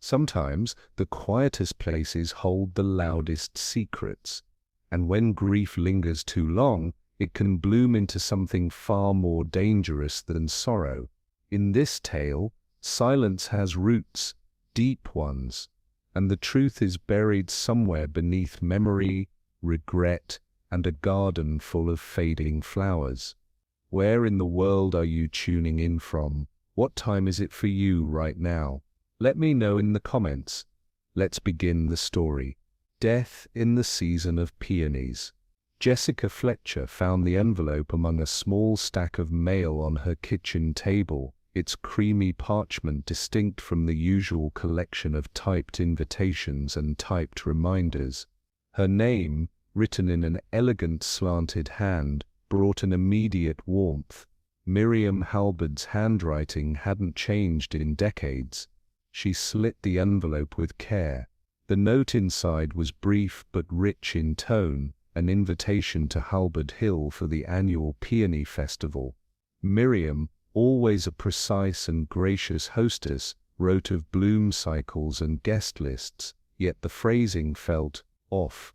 Sometimes the quietest places hold the loudest secrets, and when grief lingers too long, it can bloom into something far more dangerous than sorrow. In this tale, silence has roots, deep ones, and the truth is buried somewhere beneath memory, regret, and a garden full of fading flowers. Where in the world are you tuning in from? What time is it for you right now? Let me know in the comments. Let's begin the story. Death in the Season of Peonies. Jessica Fletcher found the envelope among a small stack of mail on her kitchen table, its creamy parchment distinct from the usual collection of typed invitations and typed reminders. Her name, written in an elegant slanted hand, brought an immediate warmth. Miriam Halbert's handwriting hadn't changed in decades. She slit the envelope with care. The note inside was brief but rich in tone, an invitation to Halbert Hill for the annual Peony Festival. Miriam, always a precise and gracious hostess, wrote of bloom cycles and guest lists, yet the phrasing felt off.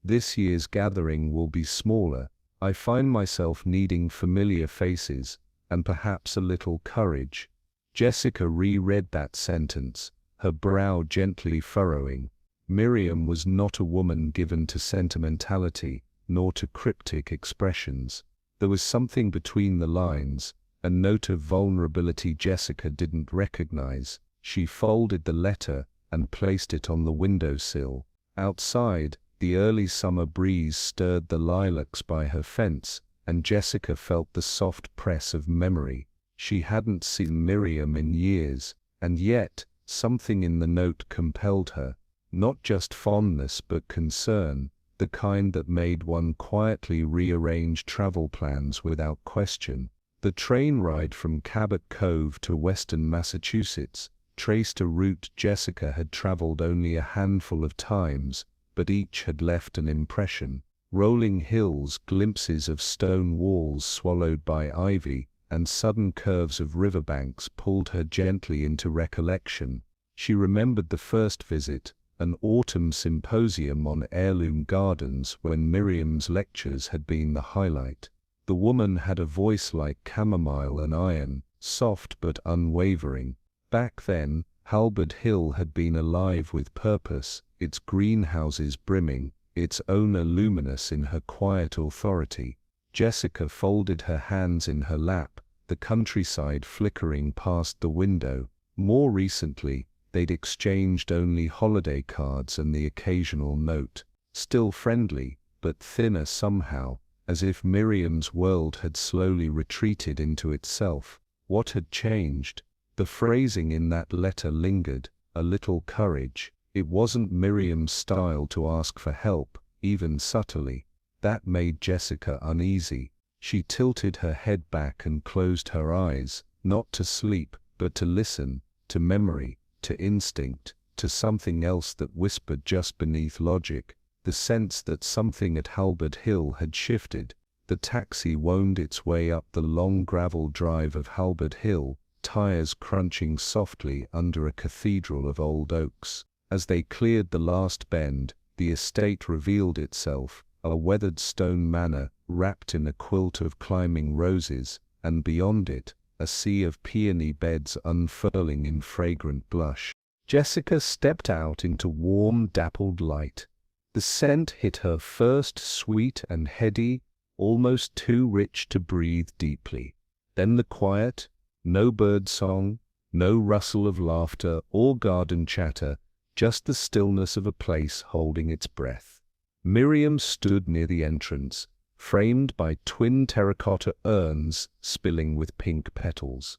This year's gathering will be smaller. I find myself needing familiar faces, and perhaps a little courage. Jessica reread that sentence, her brow gently furrowing. Miriam was not a woman given to sentimentality, nor to cryptic expressions. There was something between the lines, a note of vulnerability Jessica didn't recognize. She folded the letter and placed it on the windowsill. Outside, the early summer breeze stirred the lilacs by her fence, and Jessica felt the soft press of memory. She hadn't seen Miriam in years, and yet something in the note compelled her. Not just fondness but concern, the kind that made one quietly rearrange travel plans without question. The train ride from Cabot Cove to western Massachusetts traced a route Jessica had traveled only a handful of times, but each had left an impression. Rolling hills, glimpses of stone walls swallowed by ivy, and sudden curves of riverbanks pulled her gently into recollection. She remembered the first visit, an autumn symposium on heirloom gardens when Miriam's lectures had been the highlight. The woman had a voice like chamomile and iron, soft but unwavering. Back then, Halbert Hill had been alive with purpose, its greenhouses brimming, its owner luminous in her quiet authority. Jessica folded her hands in her lap, the countryside flickering past the window. More recently, they'd exchanged only holiday cards and the occasional note, still friendly, but thinner somehow, as if Miriam's world had slowly retreated into itself. What had changed? The phrasing in that letter lingered, a little courage. It wasn't Miriam's style to ask for help, even subtly. That made Jessica uneasy. She tilted her head back and closed her eyes, not to sleep, but to listen, to memory, to instinct, to something else that whispered just beneath logic, the sense that something at Halbert Hill had shifted. The taxi wound its way up the long gravel drive of Halbert Hill, tires crunching softly under a cathedral of old oaks. As they cleared the last bend, the estate revealed itself, a weathered stone manor wrapped in a quilt of climbing roses, and beyond it, a sea of peony beds unfurling in fragrant blush. Jessica stepped out into warm, dappled light. The scent hit her first sweet and heady, almost too rich to breathe deeply. Then the quiet, no bird song, no rustle of laughter or garden chatter, just the stillness of a place holding its breath. Miriam stood near the entrance, framed by twin terracotta urns spilling with pink petals.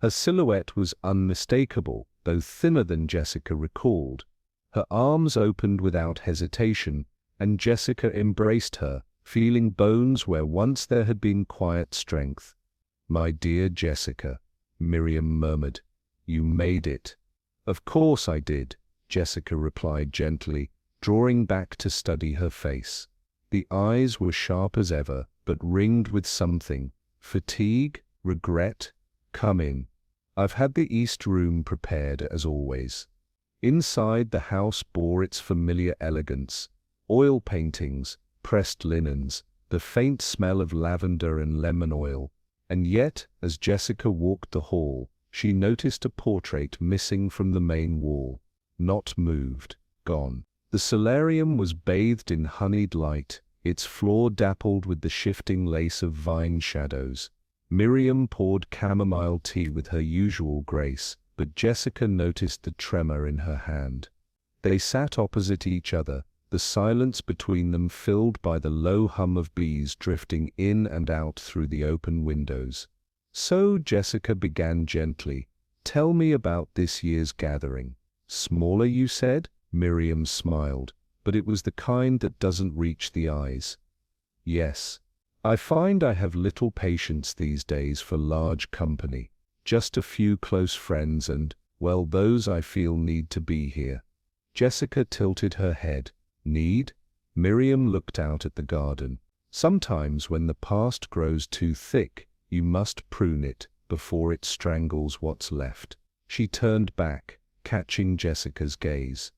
Her silhouette was unmistakable, though thinner than Jessica recalled. Her arms opened without hesitation, and Jessica embraced her, feeling bones where once there had been quiet strength. "My dear Jessica," Miriam murmured, "you made it." "Of course I did," Jessica replied gently, drawing back to study her face. The eyes were sharp as ever, but ringed with something. Fatigue? Regret? "Come in. I've had the East Room prepared as always." Inside, the house bore its familiar elegance: oil paintings, pressed linens, the faint smell of lavender and lemon oil. And yet, as Jessica walked the hall, she noticed a portrait missing from the main wall. Not moved, gone. The solarium was bathed in honeyed light, its floor dappled with the shifting lace of vine shadows. Miriam poured chamomile tea with her usual grace, but Jessica noticed the tremor in her hand. They sat opposite each other, the silence between them filled by the low hum of bees drifting in and out through the open windows. So Jessica began gently, "Tell me about this year's gathering." "Smaller, you said?" Miriam smiled, but it was the kind that doesn't reach the eyes. "Yes. I find I have little patience these days for large company. Just a few close friends and, well, those I feel need to be here." Jessica tilted her head. "Need?" Miriam looked out at the garden. "Sometimes when the past grows too thick, you must prune it before it strangles what's left." She turned back, catching Jessica's gaze.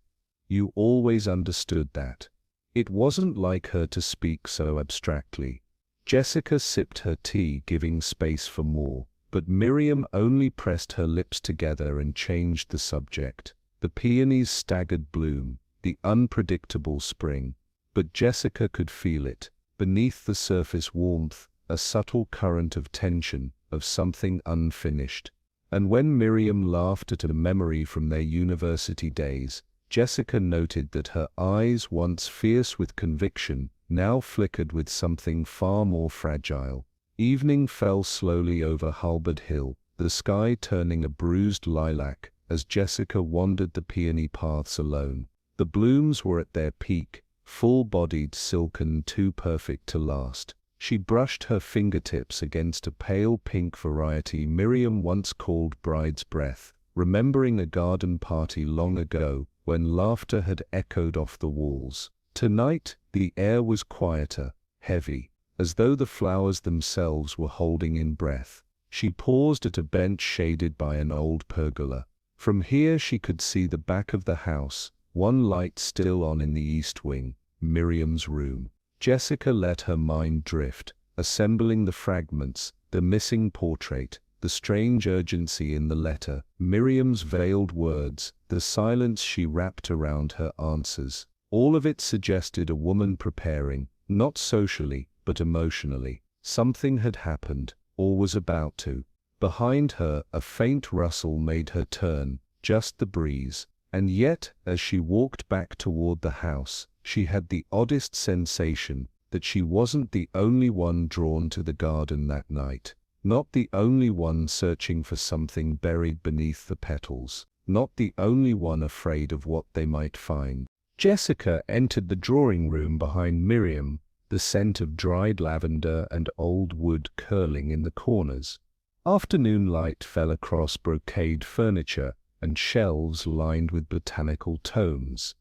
"You always understood that." It wasn't like her to speak so abstractly. Jessica sipped her tea, giving space for more, but Miriam only pressed her lips together and changed the subject. The peonies' staggered bloom, the unpredictable spring. But Jessica could feel it. Beneath the surface warmth, a subtle current of tension, of something unfinished. And when Miriam laughed at a memory from their university days, Jessica noted that her eyes, once fierce with conviction, now flickered with something far more fragile. Evening fell slowly over Halberd Hill, the sky turning a bruised lilac as Jessica wandered the peony paths alone. The blooms were at their peak, full-bodied, silken, too perfect to last. She brushed her fingertips against a pale pink variety Miriam once called bride's breath, remembering a garden party long ago when laughter had echoed off the walls. Tonight, the air was quieter, heavy, as though the flowers themselves were holding in breath. She paused at a bench shaded by an old pergola. From here she could see the back of the house, one light still on in the east wing, Miriam's room. Jessica let her mind drift, assembling the fragments, the missing portrait, the strange urgency in the letter, Miriam's veiled words, the silence she wrapped around her answers. All of it suggested a woman preparing, not socially, but emotionally. Something had happened, or was about to. Behind her, a faint rustle made her turn, just the breeze. And yet, as she walked back toward the house, she had the oddest sensation that she wasn't the only one drawn to the garden that night. Not the only one searching for something buried beneath the petals. Not the only one afraid of what they might find. Jessica entered the drawing room behind Miriam, the scent of dried lavender and old wood curling in the corners. Afternoon light fell across brocade furniture and shelves lined with botanical tomes.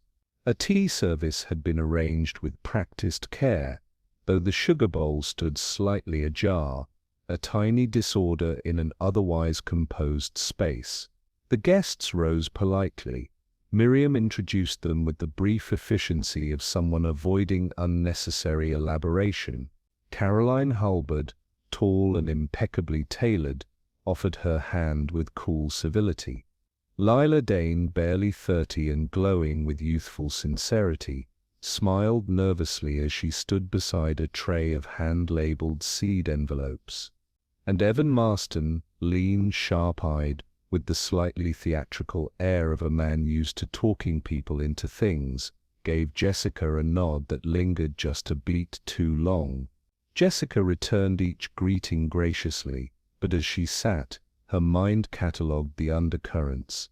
A tea service had been arranged with practiced care, though the sugar bowl stood slightly ajar, a tiny disorder in an otherwise composed space. The guests rose politely. Miriam introduced them with the brief efficiency of someone avoiding unnecessary elaboration. Caroline Halberd, tall and impeccably tailored, offered her hand with cool civility. Lila Dane, barely 30 and glowing with youthful sincerity, smiled nervously as she stood beside a tray of hand-labeled seed envelopes. And Evan Marston, lean, sharp-eyed, with the slightly theatrical air of a man used to talking people into things, gave Jessica a nod that lingered just a beat too long. Jessica returned each greeting graciously, but as she sat, her mind catalogued the undercurrents.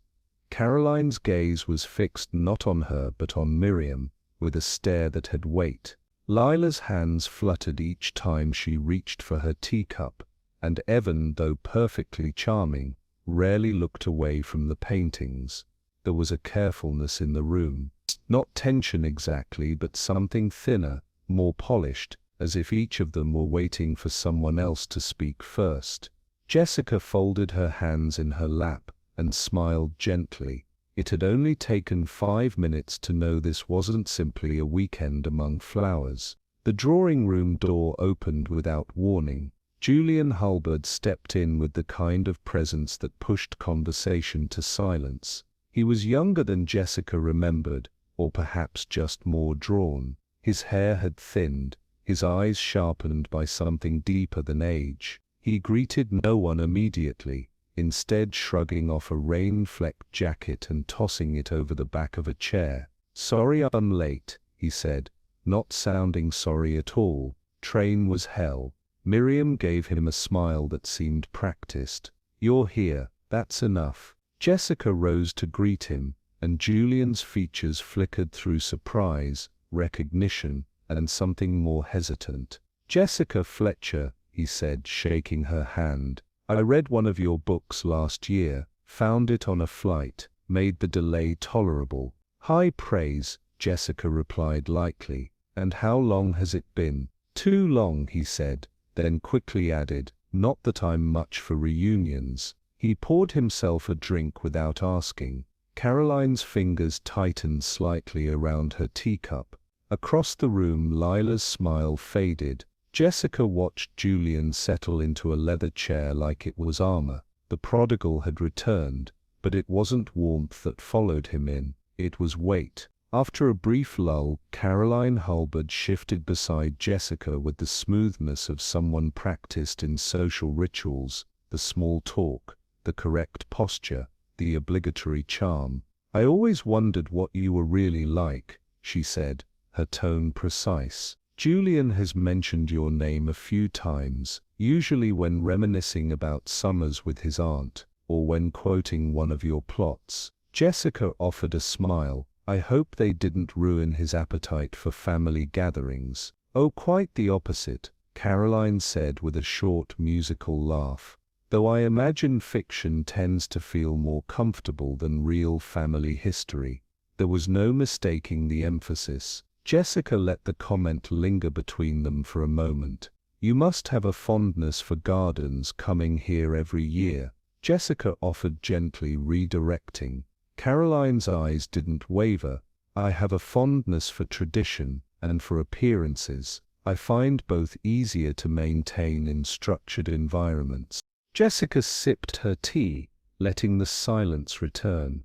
Caroline's gaze was fixed not on her but on Miriam, with a stare that had weight. Lila's hands fluttered each time she reached for her teacup, and Evan, though perfectly charming, rarely looked away from the paintings. There was a carefulness in the room. Not tension exactly, but something thinner, more polished, as if each of them were waiting for someone else to speak first. Jessica folded her hands in her lap and smiled gently. It had only taken 5 minutes to know this wasn't simply a weekend among flowers. The drawing-room door opened without warning. Julian Hulbert stepped in with the kind of presence that pushed conversation to silence. He was younger than Jessica remembered, or perhaps just more drawn. His hair had thinned, his eyes sharpened by something deeper than age. He greeted no one immediately, instead shrugging off a rain-flecked jacket and tossing it over the back of a chair. "Sorry I'm late," he said, not sounding sorry at all. "Train was hell." Miriam gave him a smile that seemed practiced. "You're here, that's enough." Jessica rose to greet him, and Julian's features flickered through surprise, recognition, and something more hesitant. "Jessica Fletcher," he said, shaking her hand. "I read one of your books last year, found it on a flight, made the delay tolerable." "High praise," Jessica replied lightly. "And how long has it been?" "Too long," he said, then quickly added, "Not that I'm much for reunions." He poured himself a drink without asking. Caroline's fingers tightened slightly around her teacup. Across the room, Lila's smile faded. Jessica watched Julian settle into a leather chair like it was armor. The prodigal had returned, but it wasn't warmth that followed him in, it was weight. After a brief lull, Caroline Hulbert shifted beside Jessica with the smoothness of someone practiced in social rituals, the small talk, the correct posture, the obligatory charm. "I always wondered what you were really like," she said, her tone precise. "Julian has mentioned your name a few times, usually when reminiscing about summers with his aunt, or when quoting one of your plots." Jessica offered a smile. "I hope they didn't ruin his appetite for family gatherings." "Oh, quite the opposite," Caroline said with a short musical laugh. "Though I imagine fiction tends to feel more comfortable than real family history." There was no mistaking the emphasis. Jessica let the comment linger between them for a moment. "You must have a fondness for gardens, coming here every year," Jessica offered gently, redirecting. Caroline's eyes didn't waver. "I have a fondness for tradition, and for appearances. I find both easier to maintain in structured environments." Jessica sipped her tea, letting the silence return.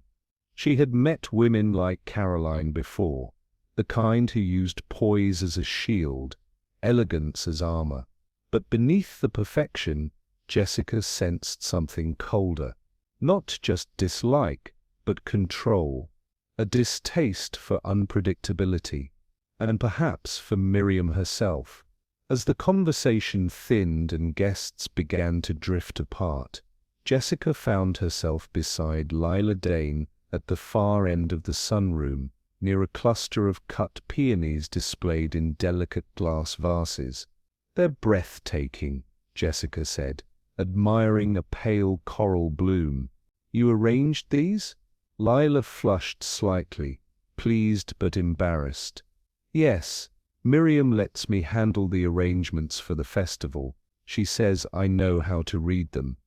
She had met women like Caroline before, the kind who used poise as a shield, elegance as armor. But beneath the perfection, Jessica sensed something colder. Not just dislike, but control, a distaste for unpredictability, and perhaps for Miriam herself. As the conversation thinned and guests began to drift apart, Jessica found herself beside Lila Dane at the far end of the sunroom, near a cluster of cut peonies displayed in delicate glass vases. "They're breathtaking," Jessica said, admiring a pale coral bloom. "You arranged these?" Lila flushed slightly, pleased but embarrassed. "Yes, Miriam lets me handle the arrangements for the festival. She says I know how to read them."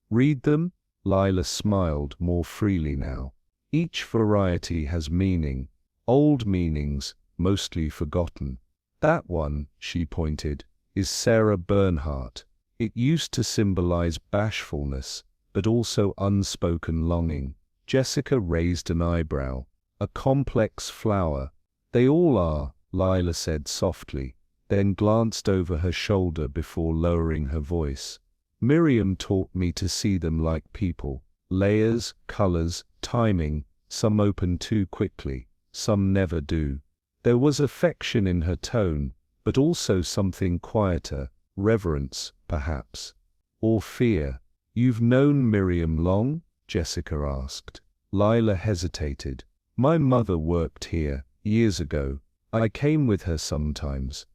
"Read them?" Lila smiled more freely now. "Each variety has meaning, old meanings, mostly forgotten. That one," she pointed, "is Sarah Bernhardt. It used to symbolize bashfulness, but also unspoken longing." Jessica raised an eyebrow. "A complex flower." "They all are," Lila said softly, then glanced over her shoulder before lowering her voice. "Miriam taught me to see them like people. Layers, colors, timing, some open too quickly, some never do." There was affection in her tone, but also something quieter, reverence, perhaps. Or fear. "You've known Miriam long?" Jessica asked. Lila hesitated. "My mother worked here, years ago. I came with her sometimes."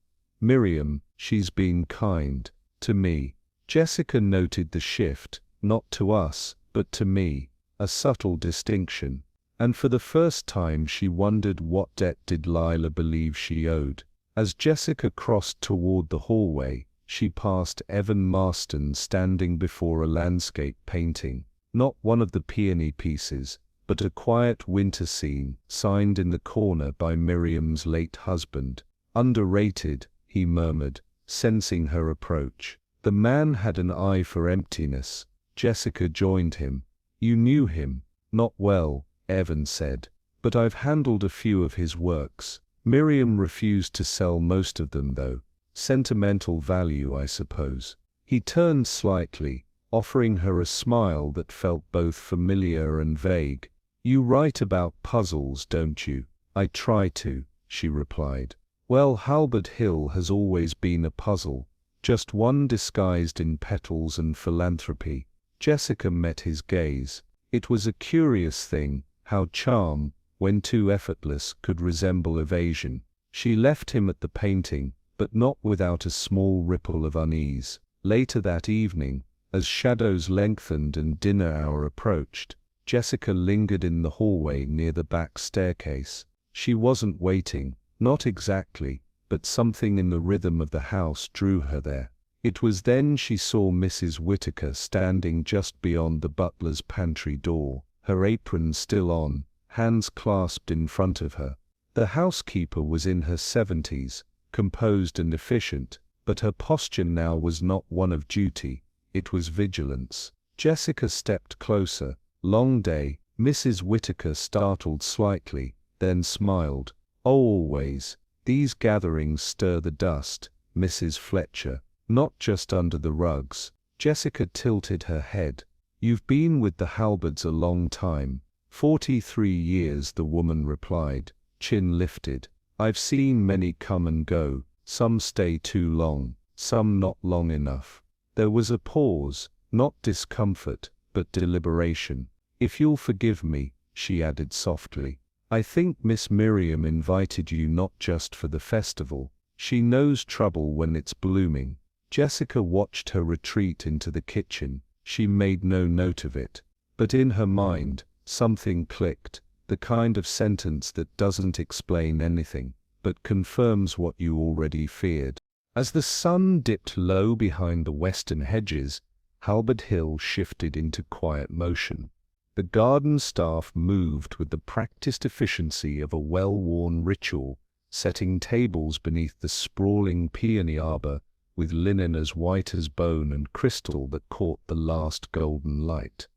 "Miriam, she's been kind. To me." Jessica noted the shift, not to us, but to me, a subtle distinction. And for the first time she wondered what debt did Lila believe she owed. As Jessica crossed toward the hallway, she passed Evan Marston standing before a landscape painting. Not one of the peony pieces, but a quiet winter scene, signed in the corner by Miriam's late husband. Underrated, he murmured, sensing her approach. The man had an eye for emptiness. Jessica joined him. You knew him? Not well, Evan said. But I've handled a few of his works. Miriam refused to sell most of them though. Sentimental value, I suppose. He turned slightly, offering her a smile that felt both familiar and vague. You write about puzzles, don't you? I try to, she replied. Well, Halbert Hill has always been a puzzle, just one disguised in petals and philanthropy. Jessica met his gaze. It was a curious thing, how charm, when too effortless, could resemble evasion. She left him at the painting, but not without a small ripple of unease. Later that evening, as shadows lengthened and dinner hour approached, Jessica lingered in the hallway near the back staircase. She wasn't waiting, not exactly, but something in the rhythm of the house drew her there. It was then she saw Mrs. Whittaker standing just beyond the butler's pantry door, her apron still on, hands clasped in front of her. The housekeeper was in her 70s, composed and efficient, but her posture now was not one of duty, it was vigilance. Jessica stepped closer. Long day, Mrs. Whittaker startled slightly, then smiled. Oh, always. These gatherings stir the dust, Mrs. Fletcher, not just under the rugs. Jessica tilted her head. You've been with the Halberds a long time. 43 years, the woman replied, chin lifted. I've seen many come and go, some stay too long, some not long enough. There was a pause, not discomfort, but deliberation. If you'll forgive me, she added softly, I think Miss Miriam invited you not just for the festival. She knows trouble when it's blooming. Jessica watched her retreat into the kitchen. She made no note of it. But in her mind, something clicked, the kind of sentence that doesn't explain anything, but confirms what you already feared. As the sun dipped low behind the western hedges, Halbert Hill shifted into quiet motion. The garden staff moved with the practiced efficiency of a well-worn ritual, setting tables beneath the sprawling peony arbor with linen as white as bone and crystal that caught the last golden light.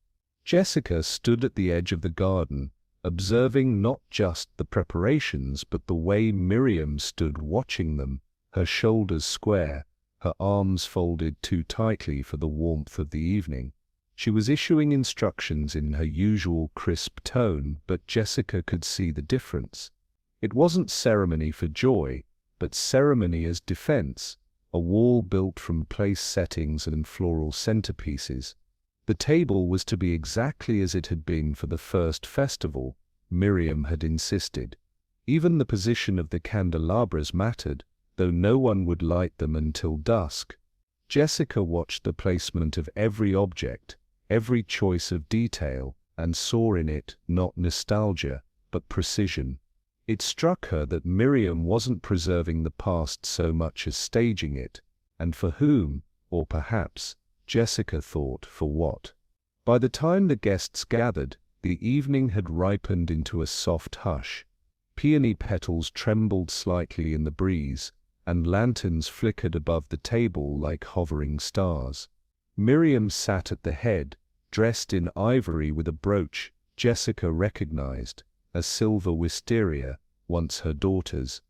Jessica stood at the edge of the garden, observing not just the preparations but the way Miriam stood watching them, her shoulders square, her arms folded too tightly for the warmth of the evening. She was issuing instructions in her usual crisp tone, but Jessica could see the difference. It wasn't ceremony for joy, but ceremony as defense, a wall built from place settings and floral centerpieces. The table was to be exactly as it had been for the first festival, Miriam had insisted. Even the position of the candelabras mattered, though no one would light them until dusk. Jessica watched the placement of every object, every choice of detail, and saw in it not nostalgia, but precision. It struck her that Miriam wasn't preserving the past so much as staging it, and for whom, or perhaps, Jessica thought, for what. By the time the guests gathered, the evening had ripened into a soft hush. Peony petals trembled slightly in the breeze, and lanterns flickered above the table like hovering stars. Miriam sat at the head, dressed in ivory with a brooch Jessica recognized, a silver wisteria, once her daughter's.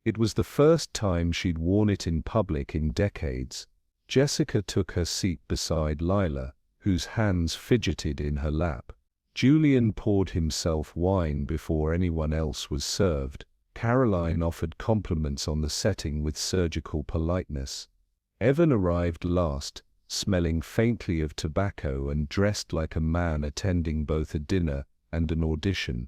It was the first time she'd worn it in public in decades. Jessica took her seat beside Lila, whose hands fidgeted in her lap. Julian poured himself wine before anyone else was served. Caroline offered compliments on the setting with surgical politeness. Evan arrived last, smelling faintly of tobacco and dressed like a man attending both a dinner and an audition.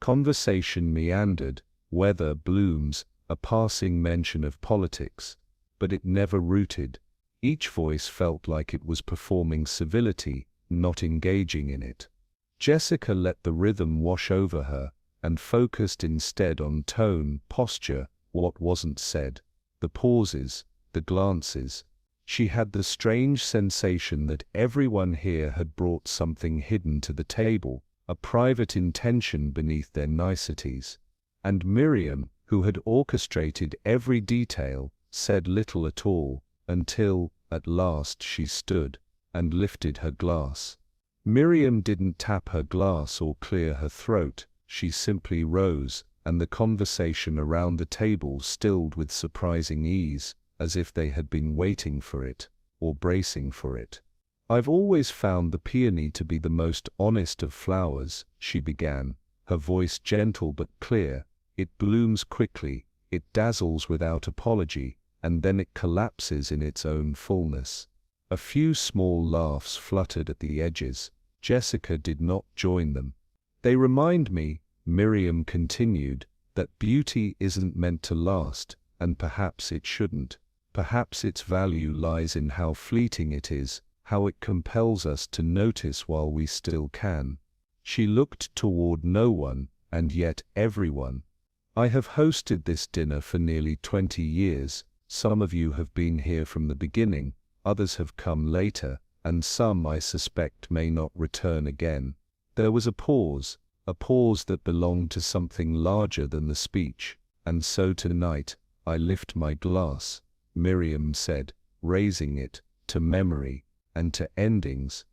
Conversation meandered, weather, blooms, a passing mention of politics, but it never rooted. Each voice felt like it was performing civility, not engaging in it. Jessica let the rhythm wash over her, and focused instead on tone, posture, what wasn't said, the pauses, the glances. She had the strange sensation that everyone here had brought something hidden to the table, a private intention beneath their niceties. And Miriam, who had orchestrated every detail, said little at all, until, at last she stood, and lifted her glass. Miriam didn't tap her glass or clear her throat, she simply rose, and the conversation around the table stilled with surprising ease, as if they had been waiting for it, or bracing for it. "I've always found the peony to be the most honest of flowers," she began, her voice gentle but clear. "It blooms quickly, it dazzles without apology, and then it collapses in its own fullness." A few small laughs fluttered at the edges. Jessica did not join them. "They remind me," Miriam continued, "that beauty isn't meant to last, and perhaps it shouldn't. Perhaps its value lies in how fleeting it is, how it compels us to notice while we still can." She looked toward no one, and yet everyone. "I have hosted this dinner for nearly 20 years. Some of you have been here from the beginning, others have come later, and some, I suspect, may not return again." There was a pause that belonged to something larger than the speech. "And so tonight, I lift my glass," Miriam said, raising it, "to memory, and to endings.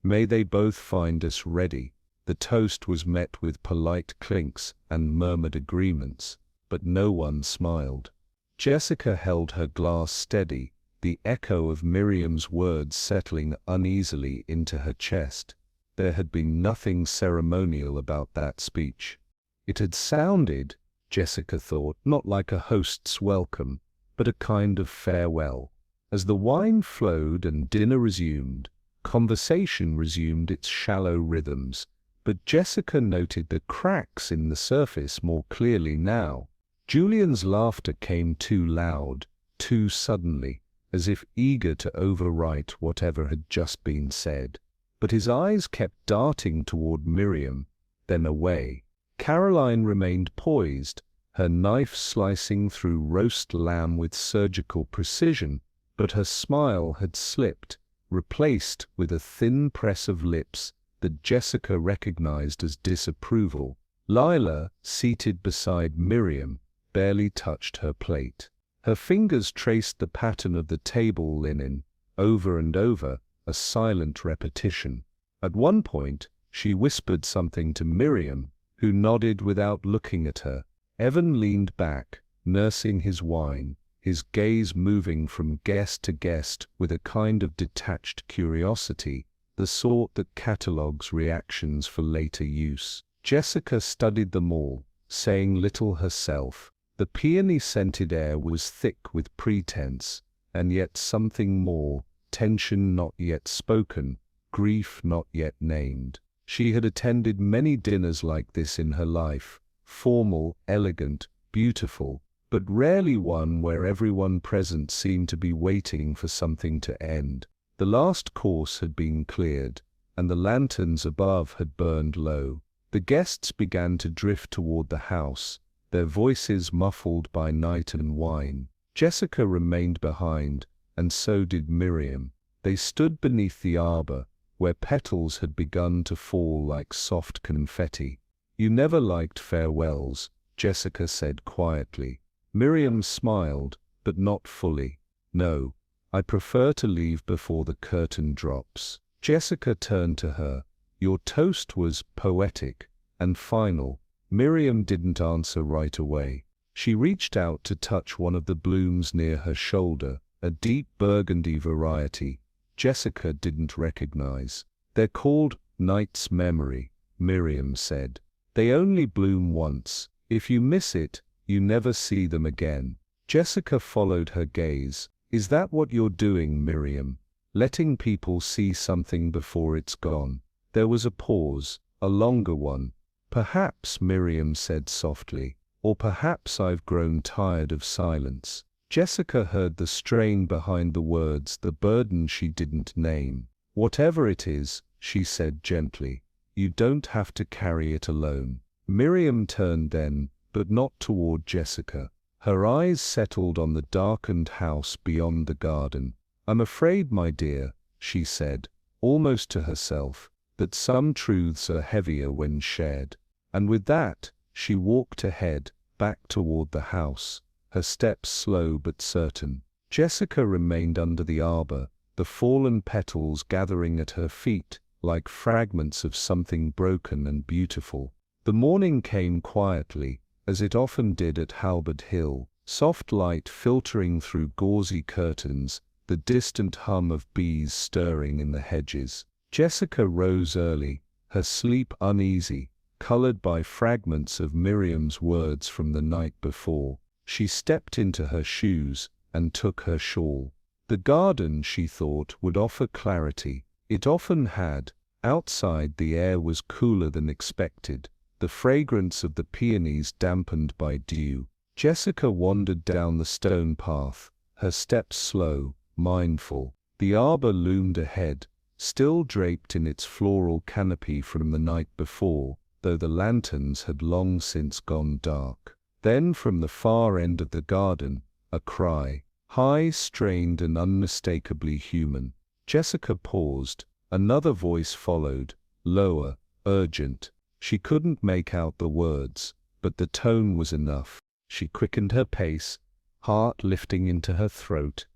May they both find us ready." The toast was met with polite clinks and murmured agreements, but no one smiled. Jessica held her glass steady, the echo of Miriam's words settling uneasily into her chest. There had been nothing ceremonial about that speech. It had sounded, Jessica thought, not like a host's welcome, but a kind of farewell. As the wine flowed and dinner resumed, conversation resumed its shallow rhythms, but Jessica noted the cracks in the surface more clearly now. Julian's laughter came too loud, too suddenly, as if eager to overwrite whatever had just been said. But his eyes kept darting toward Miriam, then away. Caroline remained poised, her knife slicing through roast lamb with surgical precision, but her smile had slipped, replaced with a thin press of lips that Jessica recognized as disapproval. Lila, seated beside Miriam, barely touched her plate. Her fingers traced the pattern of the table linen, over and over, a silent repetition. At one point, she whispered something to Miriam, who nodded without looking at her. Evan leaned back, nursing his wine, his gaze moving from guest to guest with a kind of detached curiosity, the sort that catalogues reactions for later use. Jessica studied them all, saying little herself. The peony-scented air was thick with pretense, and yet something more, tension not yet spoken, grief not yet named. She had attended many dinners like this in her life, formal, elegant, beautiful, but rarely one where everyone present seemed to be waiting for something to end. The last course had been cleared, and the lanterns above had burned low. The guests began to drift toward the house, their voices muffled by night and wine. Jessica remained behind, and so did Miriam. They stood beneath the arbor, where petals had begun to fall like soft confetti. "You never liked farewells," Jessica said quietly. Miriam smiled, but not fully. "No, I prefer to leave before the curtain drops." Jessica turned to her. "Your toast was poetic and final." Miriam didn't answer right away. She reached out to touch one of the blooms near her shoulder, a deep burgundy variety Jessica didn't recognize. "They're called Night's Memory," Miriam said. "They only bloom once. If you miss it, you never see them again." Jessica followed her gaze. "Is that what you're doing, Miriam? Letting people see something before it's gone?" There was a pause, a longer one. "Perhaps," Miriam said softly, "or perhaps I've grown tired of silence." Jessica heard the strain behind the words, the burden she didn't name. "Whatever it is," she said gently, "you don't have to carry it alone." Miriam turned then, but not toward Jessica. Her eyes settled on the darkened house beyond the garden. "I'm afraid, my dear," she said, almost to herself, that some truths are heavier when shared. And with that, she walked ahead, back toward the house, her steps slow but certain. Jessica remained under the arbor, the fallen petals gathering at her feet, like fragments of something broken and beautiful. The morning came quietly, as it often did at Halberd Hill, soft light filtering through gauzy curtains, the distant hum of bees stirring in the hedges. Jessica rose early, her sleep uneasy, colored by fragments of Miriam's words from the night before. She stepped into her shoes and took her shawl. The garden, she thought, would offer clarity. It often had. Outside the air was cooler than expected, the fragrance of the peonies dampened by dew. Jessica wandered down the stone path, her steps slow, mindful. The arbor loomed ahead, still draped in its floral canopy from the night before, though the lanterns had long since gone dark. Then from the far end of the garden, a cry, high, strained and unmistakably human. Jessica paused. Another voice followed, lower, urgent. She couldn't make out the words, but the tone was enough. She quickened her pace, heart lifting into her throat.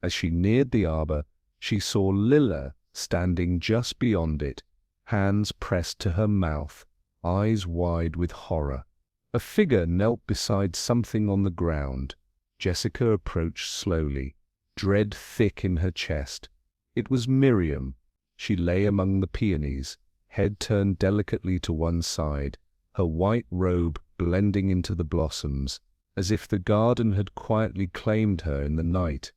As she neared the arbor, she saw Lilla standing just beyond it, hands pressed to her mouth, eyes wide with horror. A figure knelt beside something on the ground. Jessica approached slowly, dread thick in her chest. It was Miriam. She lay among the peonies, head turned delicately to one side, her white robe blending into the blossoms, as if the garden had quietly claimed her in the night.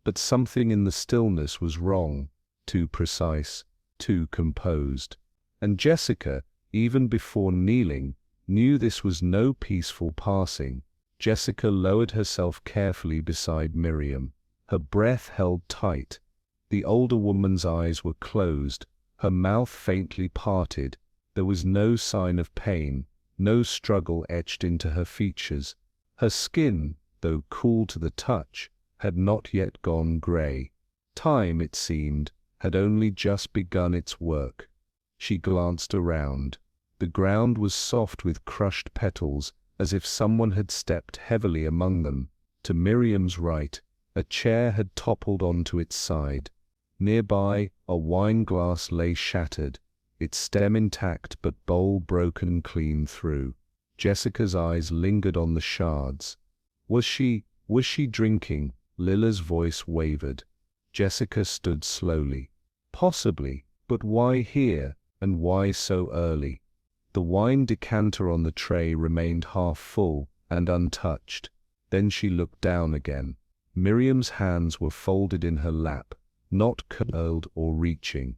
But something in the stillness was wrong, too precise, too composed. And Jessica, even before kneeling, knew this was no peaceful passing. Jessica lowered herself carefully beside Miriam, her breath held tight. The older woman's eyes were closed, her mouth faintly parted. There was no sign of pain, no struggle etched into her features. Her skin, though cool to the touch, had not yet gone gray. Time, it seemed, had only just begun its work. She glanced around. The ground was soft with crushed petals, as if someone had stepped heavily among them. To Miriam's right, a chair had toppled onto its side. Nearby, a wine glass lay shattered, its stem intact but bowl broken clean through. Jessica's eyes lingered on the shards. Was she drinking? Lilla's voice wavered. Jessica stood slowly. Possibly, but why here, and why so early? The wine decanter on the tray remained half full and untouched. Then she looked down again. Miriam's hands were folded in her lap, not curled or reaching.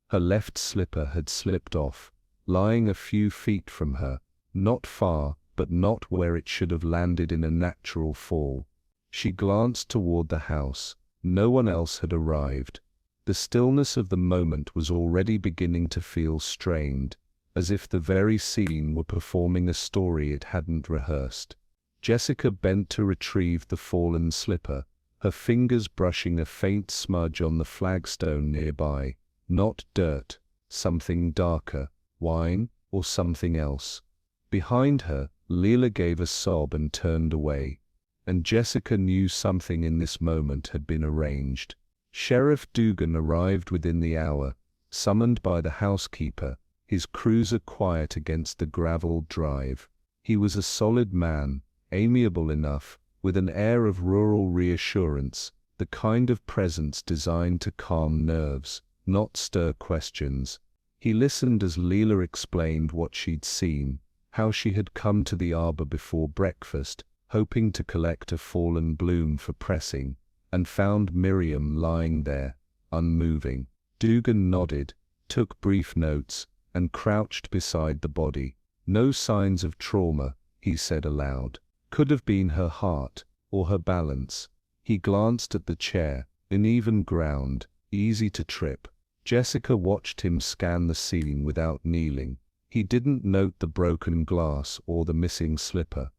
Her left slipper had slipped off, lying a few feet from her, not far, but not where it should have landed in a natural fall. She glanced toward the house. No one else had arrived. The stillness of the moment was already beginning to feel strained, as if the very scene were performing a story it hadn't rehearsed. Jessica bent to retrieve the fallen slipper, her fingers brushing a faint smudge on the flagstone nearby. Not dirt, something darker, wine, or something else. Behind her, Lila gave a sob and turned away. And Jessica knew something in this moment had been arranged. Sheriff Dugan arrived within the hour, summoned by the housekeeper, his cruiser quiet against the graveled drive. He was a solid man, amiable enough, with an air of rural reassurance, the kind of presence designed to calm nerves, not stir questions. He listened as Leela explained what she'd seen, how she had come to the arbor before breakfast, hoping to collect a fallen bloom for pressing, and found Miriam lying there, unmoving. Dugan nodded, took brief notes, and crouched beside the body. No signs of trauma, he said aloud. Could have been her heart, or her balance. He glanced at the chair, uneven ground, easy to trip. Jessica watched him scan the scene without kneeling. He didn't note the broken glass or the missing slipper.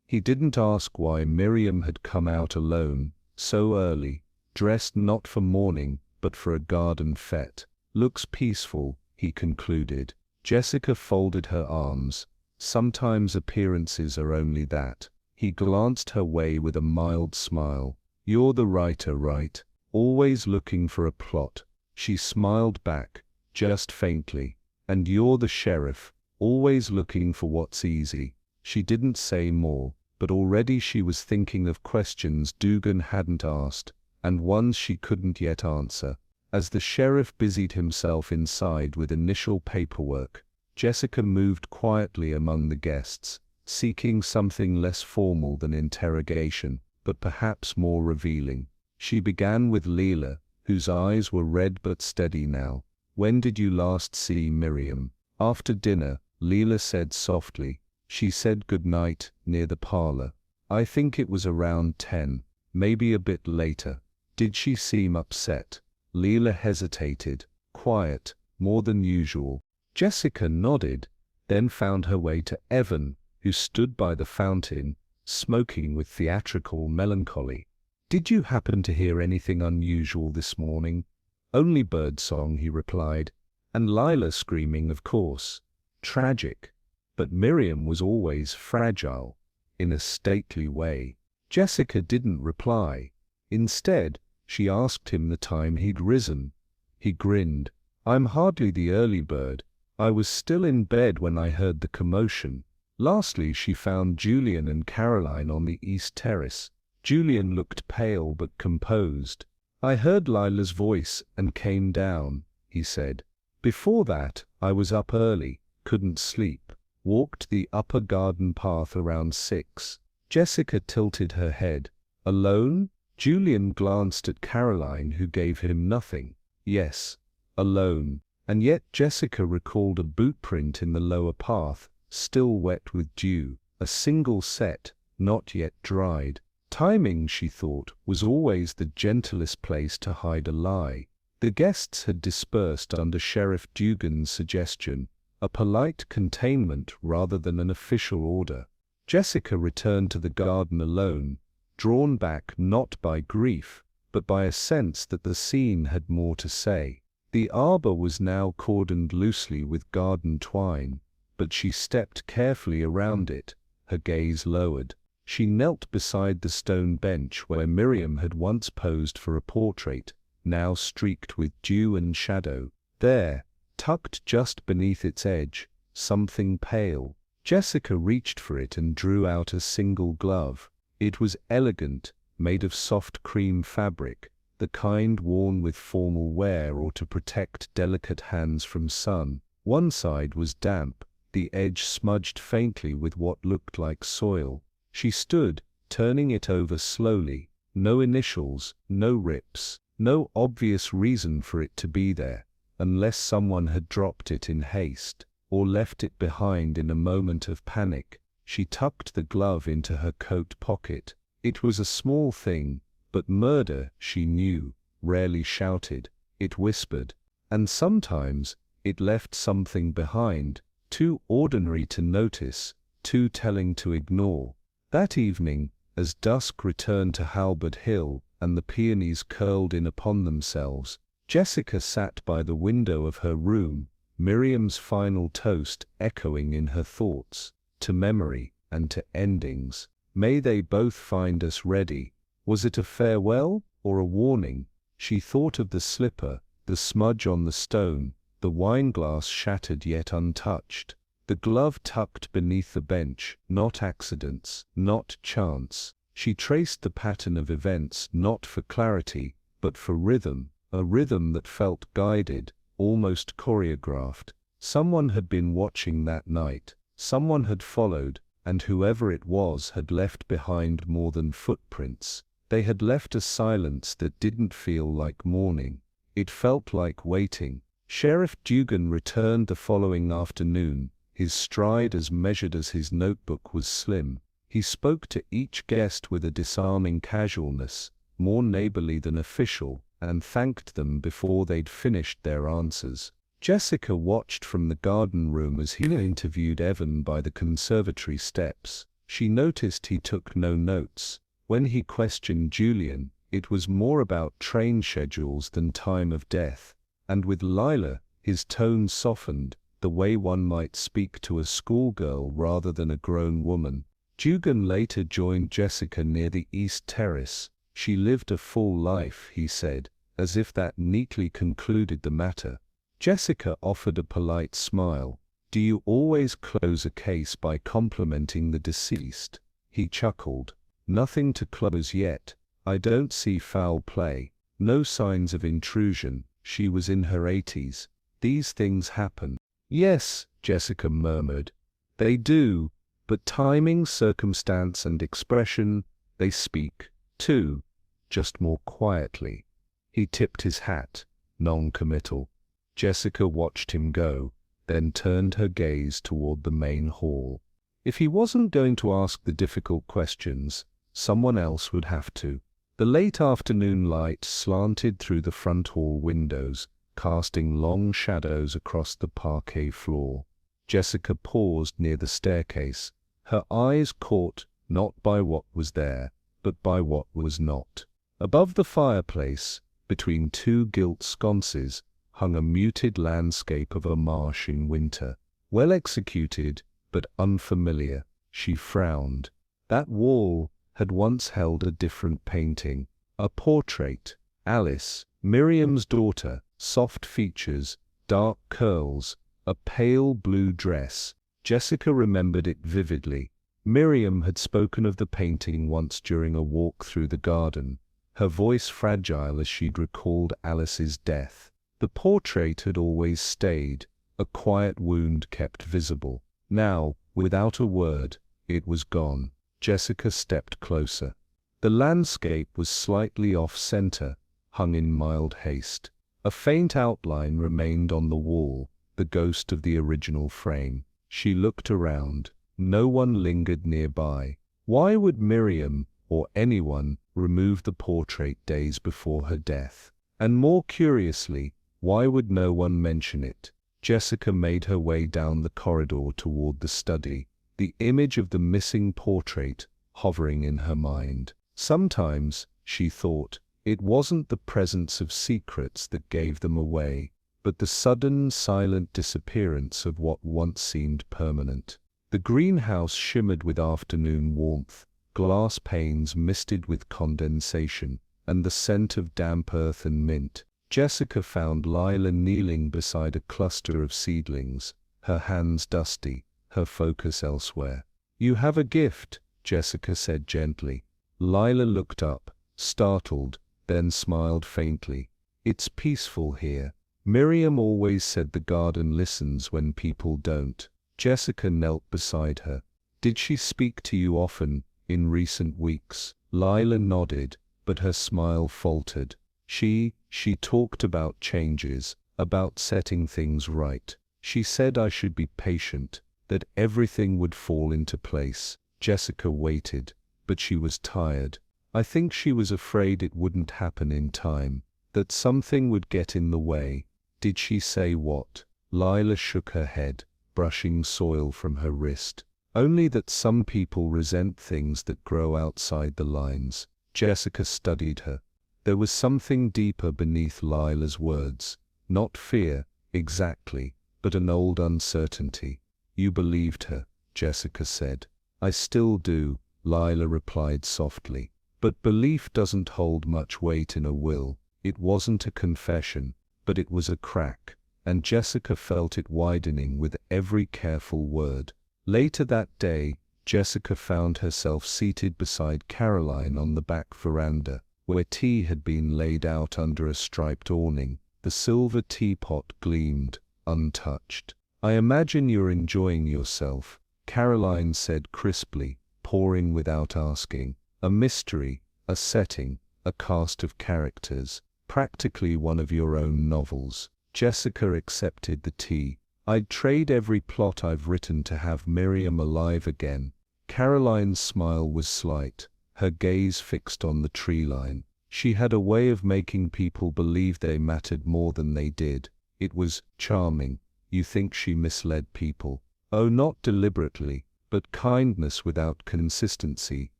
He didn't ask why Miriam had come out alone, so early, dressed not for mourning, but for a garden fete. Looks peaceful, he concluded. Jessica folded her arms. Sometimes appearances are only that. He glanced her way with a mild smile. You're the writer, right? Always looking for a plot. She smiled back, just faintly. And you're the sheriff, always looking for what's easy. She didn't say more, but already she was thinking of questions Dugan hadn't asked, and ones she couldn't yet answer. As the sheriff busied himself inside with initial paperwork, Jessica moved quietly among the guests, seeking something less formal than interrogation, but perhaps more revealing. She began with Leela, whose eyes were red but steady now. When did you last see Miriam? After dinner, Leela said softly. She said good night, near the parlor. I think it was around 10, maybe a bit later. Did she seem upset? Leela hesitated, quiet, more than usual. Jessica nodded, then found her way to Evan, who stood by the fountain, smoking with theatrical melancholy. Did you happen to hear anything unusual this morning? Only birdsong, he replied. And Lila screaming, of course. Tragic. But Miriam was always fragile, in a stately way. Jessica didn't reply. Instead, she asked him the time he'd risen. He grinned. I'm hardly the early bird. I was still in bed when I heard the commotion. Lastly, she found Julian and Caroline on the east terrace. Julian looked pale but composed. I heard Lila's voice and came down, he said. Before that, I was up early, couldn't sleep. Walked the upper garden path around 6. Jessica tilted her head. Alone? Julian glanced at Caroline, who gave him nothing. Yes, alone. And yet Jessica recalled a boot print in the lower path, still wet with dew, a single set, not yet dried. Timing, she thought, was always the gentlest place to hide a lie. The guests had dispersed under Sheriff Dugan's suggestion, a polite containment rather than an official order. Jessica returned to the garden alone, drawn back not by grief, but by a sense that the scene had more to say. The arbor was now cordoned loosely with garden twine, but she stepped carefully around it, her gaze lowered. She knelt beside the stone bench where Miriam had once posed for a portrait, now streaked with dew and shadow. There, tucked just beneath its edge, something pale. Jessica reached for it and drew out a single glove. It was elegant, made of soft cream fabric, the kind worn with formal wear or to protect delicate hands from sun. One side was damp, the edge smudged faintly with what looked like soil. She stood, turning it over slowly. No initials, no rips, no obvious reason for it to be there, unless someone had dropped it in haste, or left it behind in a moment of panic. She tucked the glove into her coat pocket. It was a small thing, but murder, she knew, rarely shouted. It whispered. And sometimes, it left something behind, too ordinary to notice, too telling to ignore. That evening, as dusk returned to Halberd Hill, and the peonies curled in upon themselves, Jessica sat by the window of her room, Miriam's final toast echoing in her thoughts. To memory, and to endings. May they both find us ready. Was it a farewell, or a warning? She thought of the slipper, the smudge on the stone, the wineglass shattered yet untouched. The glove tucked beneath the bench, not accidents, not chance. She traced the pattern of events not for clarity, but for rhythm, a rhythm that felt guided, almost choreographed. Someone had been watching that night. Someone had followed, and whoever it was had left behind more than footprints. They had left a silence that didn't feel like mourning. It felt like waiting. Sheriff Dugan returned the following afternoon, his stride as measured as his notebook was slim. He spoke to each guest with a disarming casualness, more neighborly than official, and thanked them before they'd finished their answers. Jessica watched from the garden room as he interviewed Evan by the conservatory steps. She noticed he took no notes. When he questioned Julian, it was more about train schedules than time of death. And with Lila, his tone softened, the way one might speak to a schoolgirl rather than a grown woman. Julian later joined Jessica near the East Terrace. She lived a full life, he said, as if that neatly concluded the matter. Jessica offered a polite smile. Do you always close a case by complimenting the deceased? He chuckled. Nothing to close yet. I don't see foul play. No signs of intrusion. She was in her 80s. These things happen. Yes, Jessica murmured. They do, but timing, circumstance, and expression, they speak, too, just more quietly. He tipped his hat, non-committal. Jessica watched him go, then turned her gaze toward the main hall. If he wasn't going to ask the difficult questions, someone else would have to. The late afternoon light slanted through the front hall windows, casting long shadows across the parquet floor. Jessica paused near the staircase, her eyes caught not by what was there, but by what was not. Above the fireplace, between two gilt sconces, hung a muted landscape of a marsh in winter. Well executed, but unfamiliar. She frowned. That wall had once held a different painting. A portrait. Alice, Miriam's daughter, soft features, dark curls, a pale blue dress. Jessica remembered it vividly. Miriam had spoken of the painting once during a walk through the garden, her voice fragile as she'd recalled Alice's death. The portrait had always stayed, a quiet wound kept visible. Now, without a word, it was gone. Jessica stepped closer. The landscape was slightly off-center, hung in mild haste. A faint outline remained on the wall, the ghost of the original frame. She looked around. No one lingered nearby. Why would Miriam, or anyone, remove the portrait days before her death? And more curiously, why would no one mention it? Jessica made her way down the corridor toward the study, the image of the missing portrait hovering in her mind. Sometimes, she thought, it wasn't the presence of secrets that gave them away, but the sudden, silent disappearance of what once seemed permanent. The greenhouse shimmered with afternoon warmth, glass panes misted with condensation, and the scent of damp earth and mint. Jessica found Lila kneeling beside a cluster of seedlings, her hands dusty, her focus elsewhere. You have a gift, Jessica said gently. Lila looked up, startled, then smiled faintly. It's peaceful here. Miriam always said the garden listens when people don't. Jessica knelt beside her. Did she speak to you often, in recent weeks? Lila nodded, but her smile faltered. She talked about changes, about setting things right. She said I should be patient, that everything would fall into place. Jessica waited, but she was tired. I think she was afraid it wouldn't happen in time, that something would get in the way. Did she say what? Lila shook her head, brushing soil from her wrist. Only that some people resent things that grow outside the lines. Jessica studied her. There was something deeper beneath Lila's words. Not fear, exactly, but an old uncertainty. You believed her, Jessica said. I still do, Lila replied softly. But belief doesn't hold much weight in a will. It wasn't a confession, but it was a crack, and Jessica felt it widening with every careful word. Later that day, Jessica found herself seated beside Caroline on the back veranda, where tea had been laid out under a striped awning. The silver teapot gleamed, untouched. I imagine you're enjoying yourself, Caroline said crisply, pouring without asking. A mystery, a setting, a cast of characters, practically one of your own novels. Jessica accepted the tea. I'd trade every plot I've written to have Miriam alive again. Caroline's smile was slight, her gaze fixed on the tree line. She had a way of making people believe they mattered more than they did. It was charming. You think she misled people? Oh, not deliberately, but kindness without consistency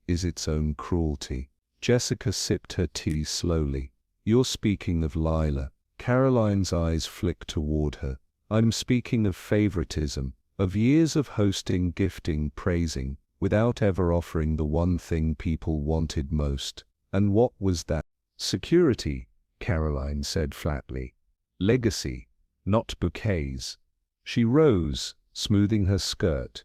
is its own cruelty. Jessica sipped her tea slowly. You're speaking of Lila, Caroline's eyes flicked toward her. I'm speaking of favoritism, of years of hosting, gifting, praising, without ever offering the one thing people wanted most. And what was that? Security, Caroline said flatly. Legacy, not bouquets. She rose, smoothing her skirt.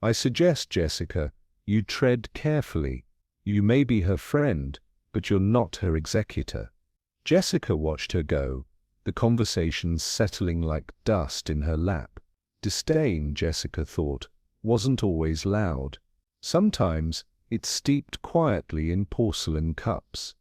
I suggest, Jessica, you tread carefully. You may be her friend, but you're not her executor. Jessica watched her go, the conversation settling like dust in her lap. Disdain, Jessica thought, wasn't always loud. Sometimes it steeped quietly in porcelain cups.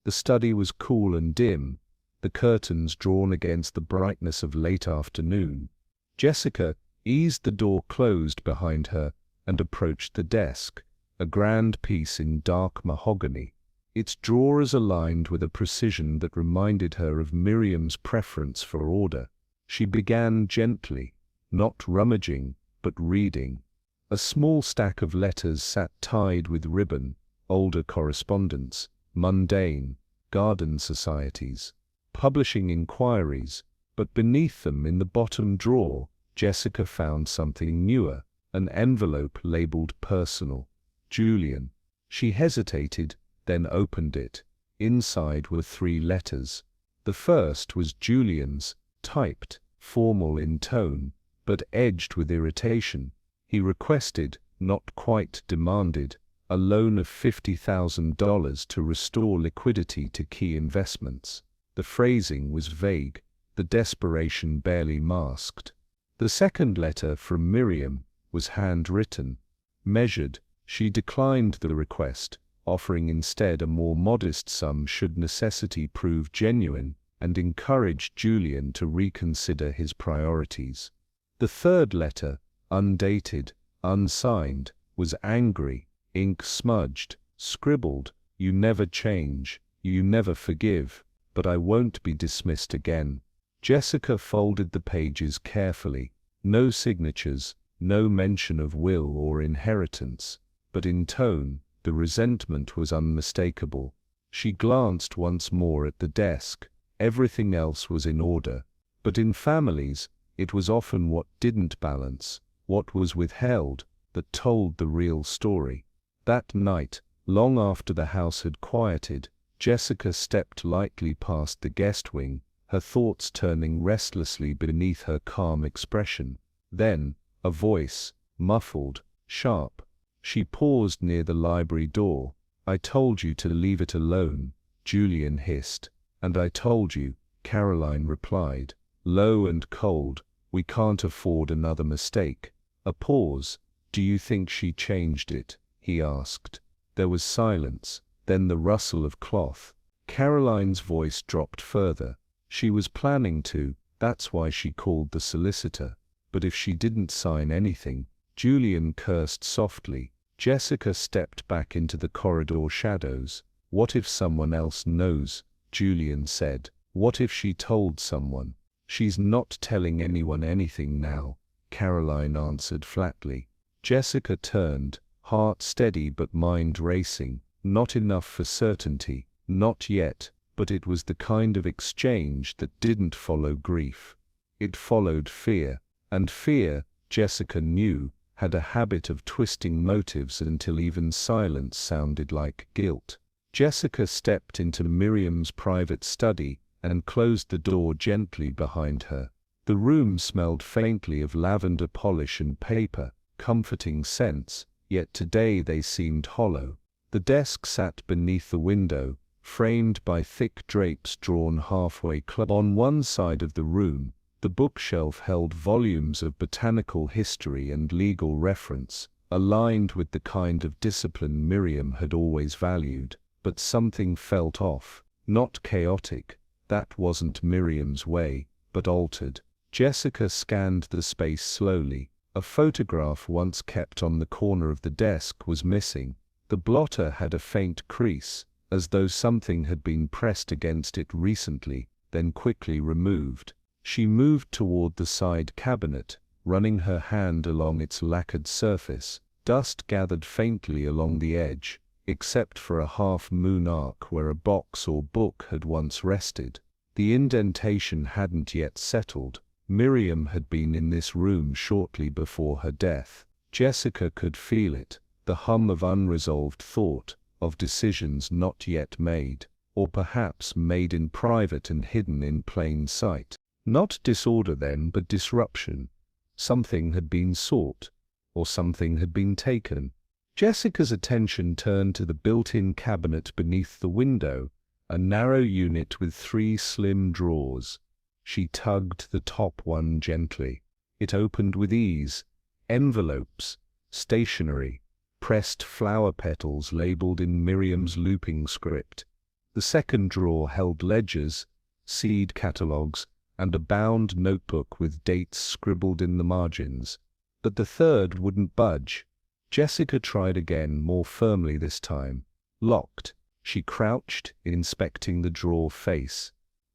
The study was cool and dim, the curtains drawn against the brightness of late afternoon. Jessica eased the door closed behind her and approached the desk, a grand piece in dark mahogany, its drawers aligned with a precision that reminded her of Miriam's preference for order. She began gently, not rummaging, but reading. A small stack of letters sat tied with ribbon, older correspondence, mundane, garden societies, publishing inquiries, but beneath them in the bottom drawer, Jessica found something newer, an envelope labeled personal. Julian. She hesitated, then opened it. Inside were 3 letters. The first was Julian's, typed, formal in tone, but edged with irritation. He requested, not quite demanded, a loan of $50,000 to restore liquidity to key investments. The phrasing was vague, the desperation barely masked. The second letter from Miriam was handwritten. Measured, she declined the request, offering instead a more modest sum should necessity prove genuine, and encouraged Julian to reconsider his priorities. The third letter, undated, unsigned, was angry, ink smudged, scribbled, "You never change, you never forgive, but I won't be dismissed again." Jessica folded the pages carefully. No signatures, no mention of will or inheritance, but in tone, the resentment was unmistakable. She glanced once more at the desk. Everything else was in order, but in families, it was often what didn't balance, what was withheld, that told the real story. That night, long after the house had quieted, Jessica stepped lightly past the guest wing, her thoughts turning restlessly beneath her calm expression. Then, a voice, muffled, sharp. She paused near the library door. "I told you to leave it alone," Julian hissed. "And I told you," Caroline replied, low and cold. "We can't afford another mistake." A pause. "Do you think she changed it?" he asked. There was silence, then the rustle of cloth. Caroline's voice dropped further. "She was planning to, that's why she called the solicitor. But if she didn't sign anything..." Julian cursed softly. Jessica stepped back into the corridor shadows. "What if someone else knows?" Julian said. "What if she told someone?" "She's not telling anyone anything now," Caroline answered flatly. Jessica turned, heart steady but mind racing. Not enough for certainty, not yet, but it was the kind of exchange that didn't follow grief. It followed fear, and fear, Jessica knew, had a habit of twisting motives until even silence sounded like guilt. Jessica stepped into Miriam's private study and closed the door gently behind her. The room smelled faintly of lavender polish and paper, comforting scents, yet today they seemed hollow. The desk sat beneath the window, framed by thick drapes drawn halfway close. On one side of the room, the bookshelf held volumes of botanical history and legal reference, aligned with the kind of discipline Miriam had always valued. But something felt off, not chaotic. That wasn't Miriam's way, but altered. Jessica scanned the space slowly. A photograph once kept on the corner of the desk was missing. The blotter had a faint crease, as though something had been pressed against it recently, then quickly removed. She moved toward the side cabinet, running her hand along its lacquered surface. Dust gathered faintly along the edge, except for a half-moon arc where a box or book had once rested. The indentation hadn't yet settled. Miriam had been in this room shortly before her death. Jessica could feel it, the hum of unresolved thought, of decisions not yet made, or perhaps made in private and hidden in plain sight. Not disorder then, but disruption. Something had been sought, or something had been taken. Jessica's attention turned to the built-in cabinet beneath the window, a narrow unit with 3 slim drawers. She tugged the top one gently. It opened with ease. Envelopes, stationery, pressed flower petals labeled in Miriam's looping script. The second drawer held ledgers, seed catalogues, and a bound notebook with dates scribbled in the margins. But the third wouldn't budge. Jessica tried again, more firmly this time. Locked. She crouched, inspecting the drawer face.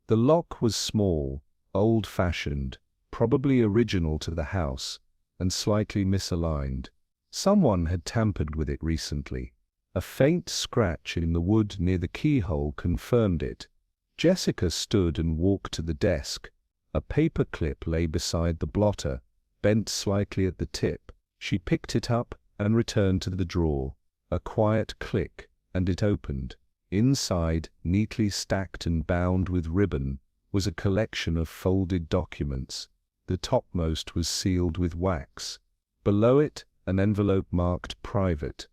The lock was small, old-fashioned, probably original to the house, and slightly misaligned. Someone had tampered with it recently. A faint scratch in the wood near the keyhole confirmed it. Jessica stood and walked to the desk. A paper clip lay beside the blotter, bent slightly at the tip. She picked it up and returned to the drawer. A quiet click, and it opened. Inside, neatly stacked and bound with ribbon, was a collection of folded documents. The topmost was sealed with wax. Below it, an envelope marked private,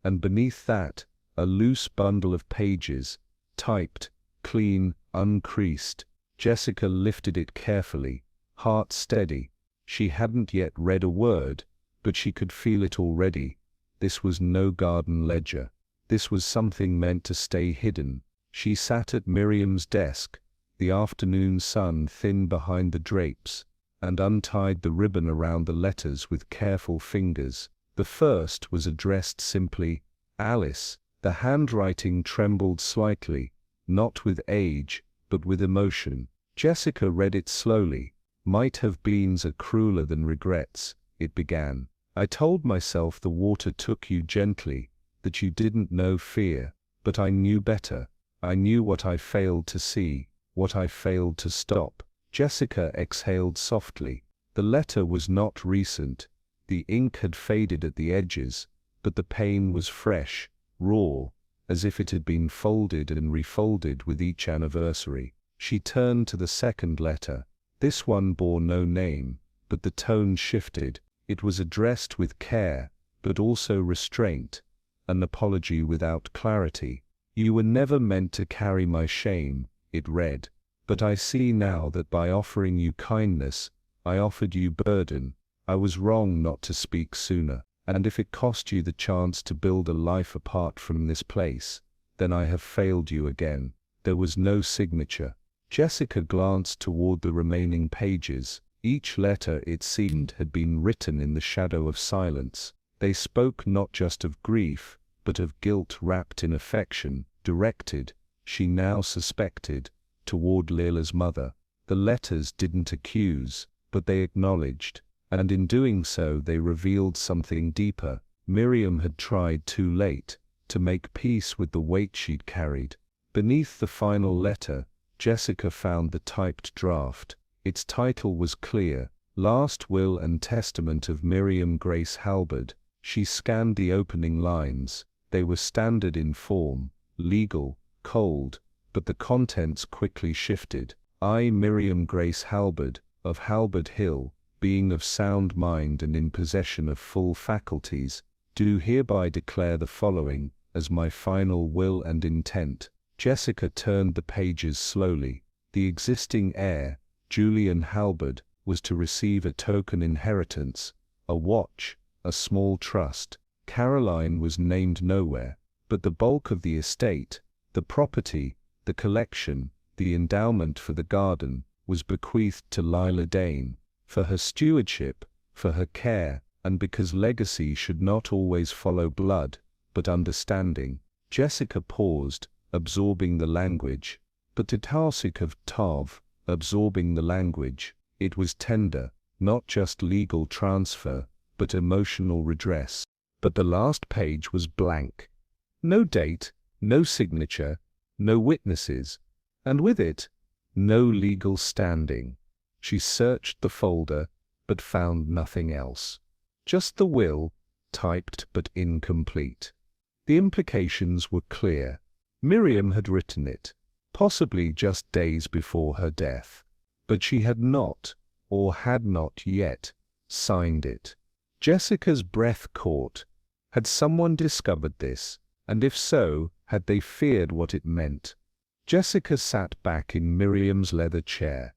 and beneath that, a loose bundle of pages, typed, clean, uncreased. Jessica lifted it carefully, heart steady. She hadn't yet read a word, but she could feel it already. This was no garden ledger. This was something meant to stay hidden. She sat at Miriam's desk, the afternoon sun thin behind the drapes, and untied the ribbon around the letters with careful fingers. The first was addressed simply, Alice. The handwriting trembled slightly, not with age, but with emotion. Jessica read it slowly. Might have beens are crueler than regrets, it began. I told myself the water took you gently, that you didn't know fear, but I knew better. I knew what I failed to see, what I failed to stop. Jessica exhaled softly. The letter was not recent. The ink had faded at the edges, but the pain was fresh, raw, as if it had been folded and refolded with each anniversary. She turned to the second letter. This one bore no name, but the tone shifted. It was addressed with care, but also restraint, an apology without clarity. You were never meant to carry my shame, it read, but I see now that by offering you kindness, I offered you burden. I was wrong not to speak sooner, and if it cost you the chance to build a life apart from this place, then I have failed you again. There was no signature. Jessica glanced toward the remaining pages. Each letter, it seemed, had been written in the shadow of silence. They spoke not just of grief, but of guilt wrapped in affection, directed, she now suspected, toward Leila's mother. The letters didn't accuse, but they acknowledged, and in doing so they revealed something deeper. Miriam had tried too late to make peace with the weight she'd carried. Beneath the final letter, Jessica found the typed draft. Its title was clear, Last Will and Testament of Miriam Grace Halberd. She scanned the opening lines. They were standard in form, legal, cold, but the contents quickly shifted. I, Miriam Grace Halberd, of Halberd Hill, being of sound mind and in possession of full faculties, do hereby declare the following as my final will and intent. Jessica turned the pages slowly. The existing heir, Julian Halberd, was to receive a token inheritance, a watch, a small trust. Caroline was named nowhere, but the bulk of the estate, the property, the collection, the endowment for the garden, was bequeathed to Leila Dane, for her stewardship, for her care, and because legacy should not always follow blood, but understanding. Jessica paused, absorbing the language, but the Tausig of Tav, absorbing the language. It was tender, not just legal transfer, but emotional redress. But the last page was blank. No date, no signature, no witnesses, and with it, no legal standing. She searched the folder, but found nothing else. Just the will, typed but incomplete. The implications were clear. Miriam had written it, possibly just days before her death. But she had not, or had not yet, signed it. Jessica's breath caught. Had someone discovered this? And if so, had they feared what it meant? Jessica sat back in Miriam's leather chair,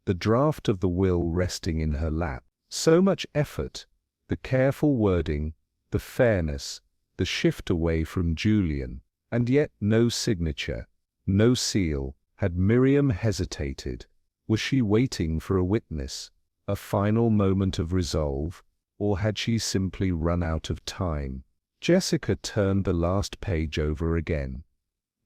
the draft of the will resting in her lap. So much effort, the careful wording, the fairness, the shift away from Julian, and yet no signature, no seal. Had Miriam hesitated? Was she waiting for a witness, a final moment of resolve, or had she simply run out of time? Jessica turned the last page over again.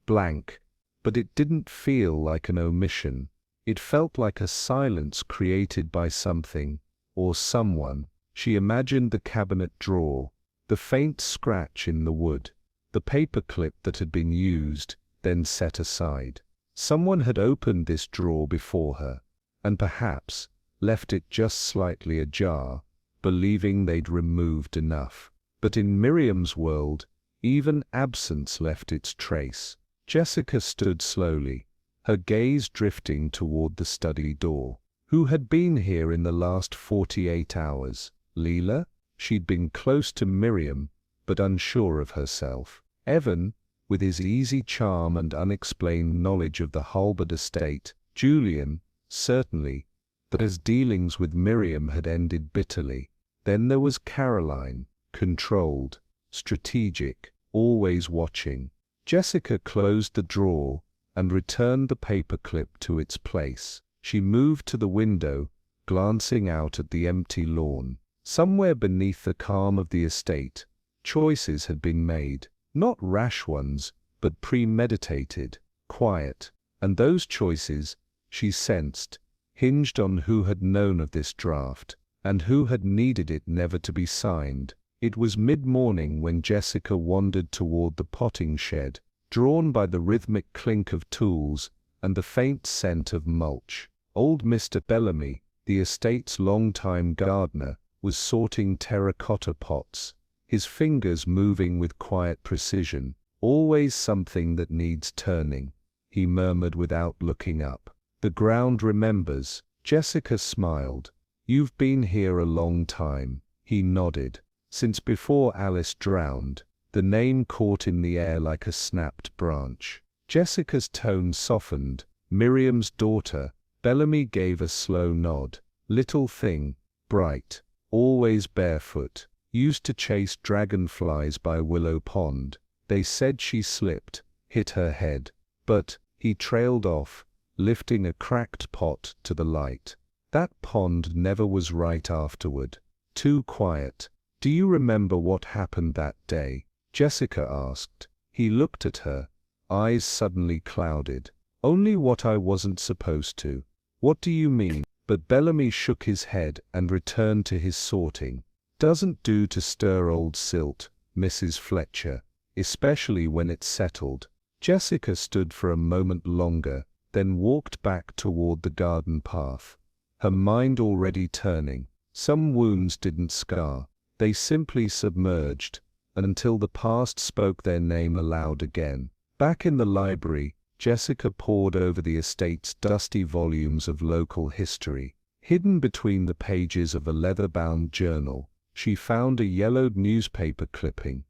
Blank, but it didn't feel like an omission. It felt like a silence created by something, or someone. She imagined the cabinet drawer, the faint scratch in the wood, the paper clip that had been used, then set aside. Someone had opened this drawer before her, and perhaps left it just slightly ajar, believing they'd removed enough. But in Miriam's world, even absence left its trace. Jessica stood slowly, her gaze drifting toward the study door. Who had been here in the last 48 hours? Leela? She'd been close to Miriam, but unsure of herself. Evan, with his easy charm and unexplained knowledge of the Halbert estate. Julian, certainly, but his dealings with Miriam had ended bitterly. Then there was Caroline, controlled, strategic, always watching. Jessica closed the drawer and returned the paperclip to its place. She moved to the window, glancing out at the empty lawn. Somewhere beneath the calm of the estate, choices had been made, not rash ones, but premeditated, quiet, and those choices, she sensed, hinged on who had known of this draft, and who had needed it never to be signed. It was mid-morning when Jessica wandered toward the potting shed, drawn by the rhythmic clink of tools and the faint scent of mulch. Old Mr. Bellamy, the estate's longtime gardener, was sorting terracotta pots, his fingers moving with quiet precision. Always something that needs turning, he murmured without looking up. The ground remembers. Jessica smiled. You've been here a long time. He nodded. Since before Alice drowned. The name caught in the air like a snapped branch. Jessica's tone softened. Miriam's daughter. Bellamy gave a slow nod. Little thing, bright, always barefoot, used to chase dragonflies by Willow Pond. They said she slipped, hit her head. But, he trailed off, lifting a cracked pot to the light. That pond never was right afterward. Too quiet. Do you remember what happened that day? Jessica asked. He looked at her, eyes suddenly clouded. Only what I wasn't supposed to. What do you mean? But Bellamy shook his head and returned to his sorting. Doesn't do to stir old silt, Mrs. Fletcher, especially when it's settled. Jessica stood for a moment longer, then walked back toward the garden path, her mind already turning. Some wounds didn't scar, they simply submerged, until the past spoke their name aloud again. Back in the library, Jessica pored over the estate's dusty volumes of local history. Hidden between the pages of a leather-bound journal, she found a yellowed newspaper clipping.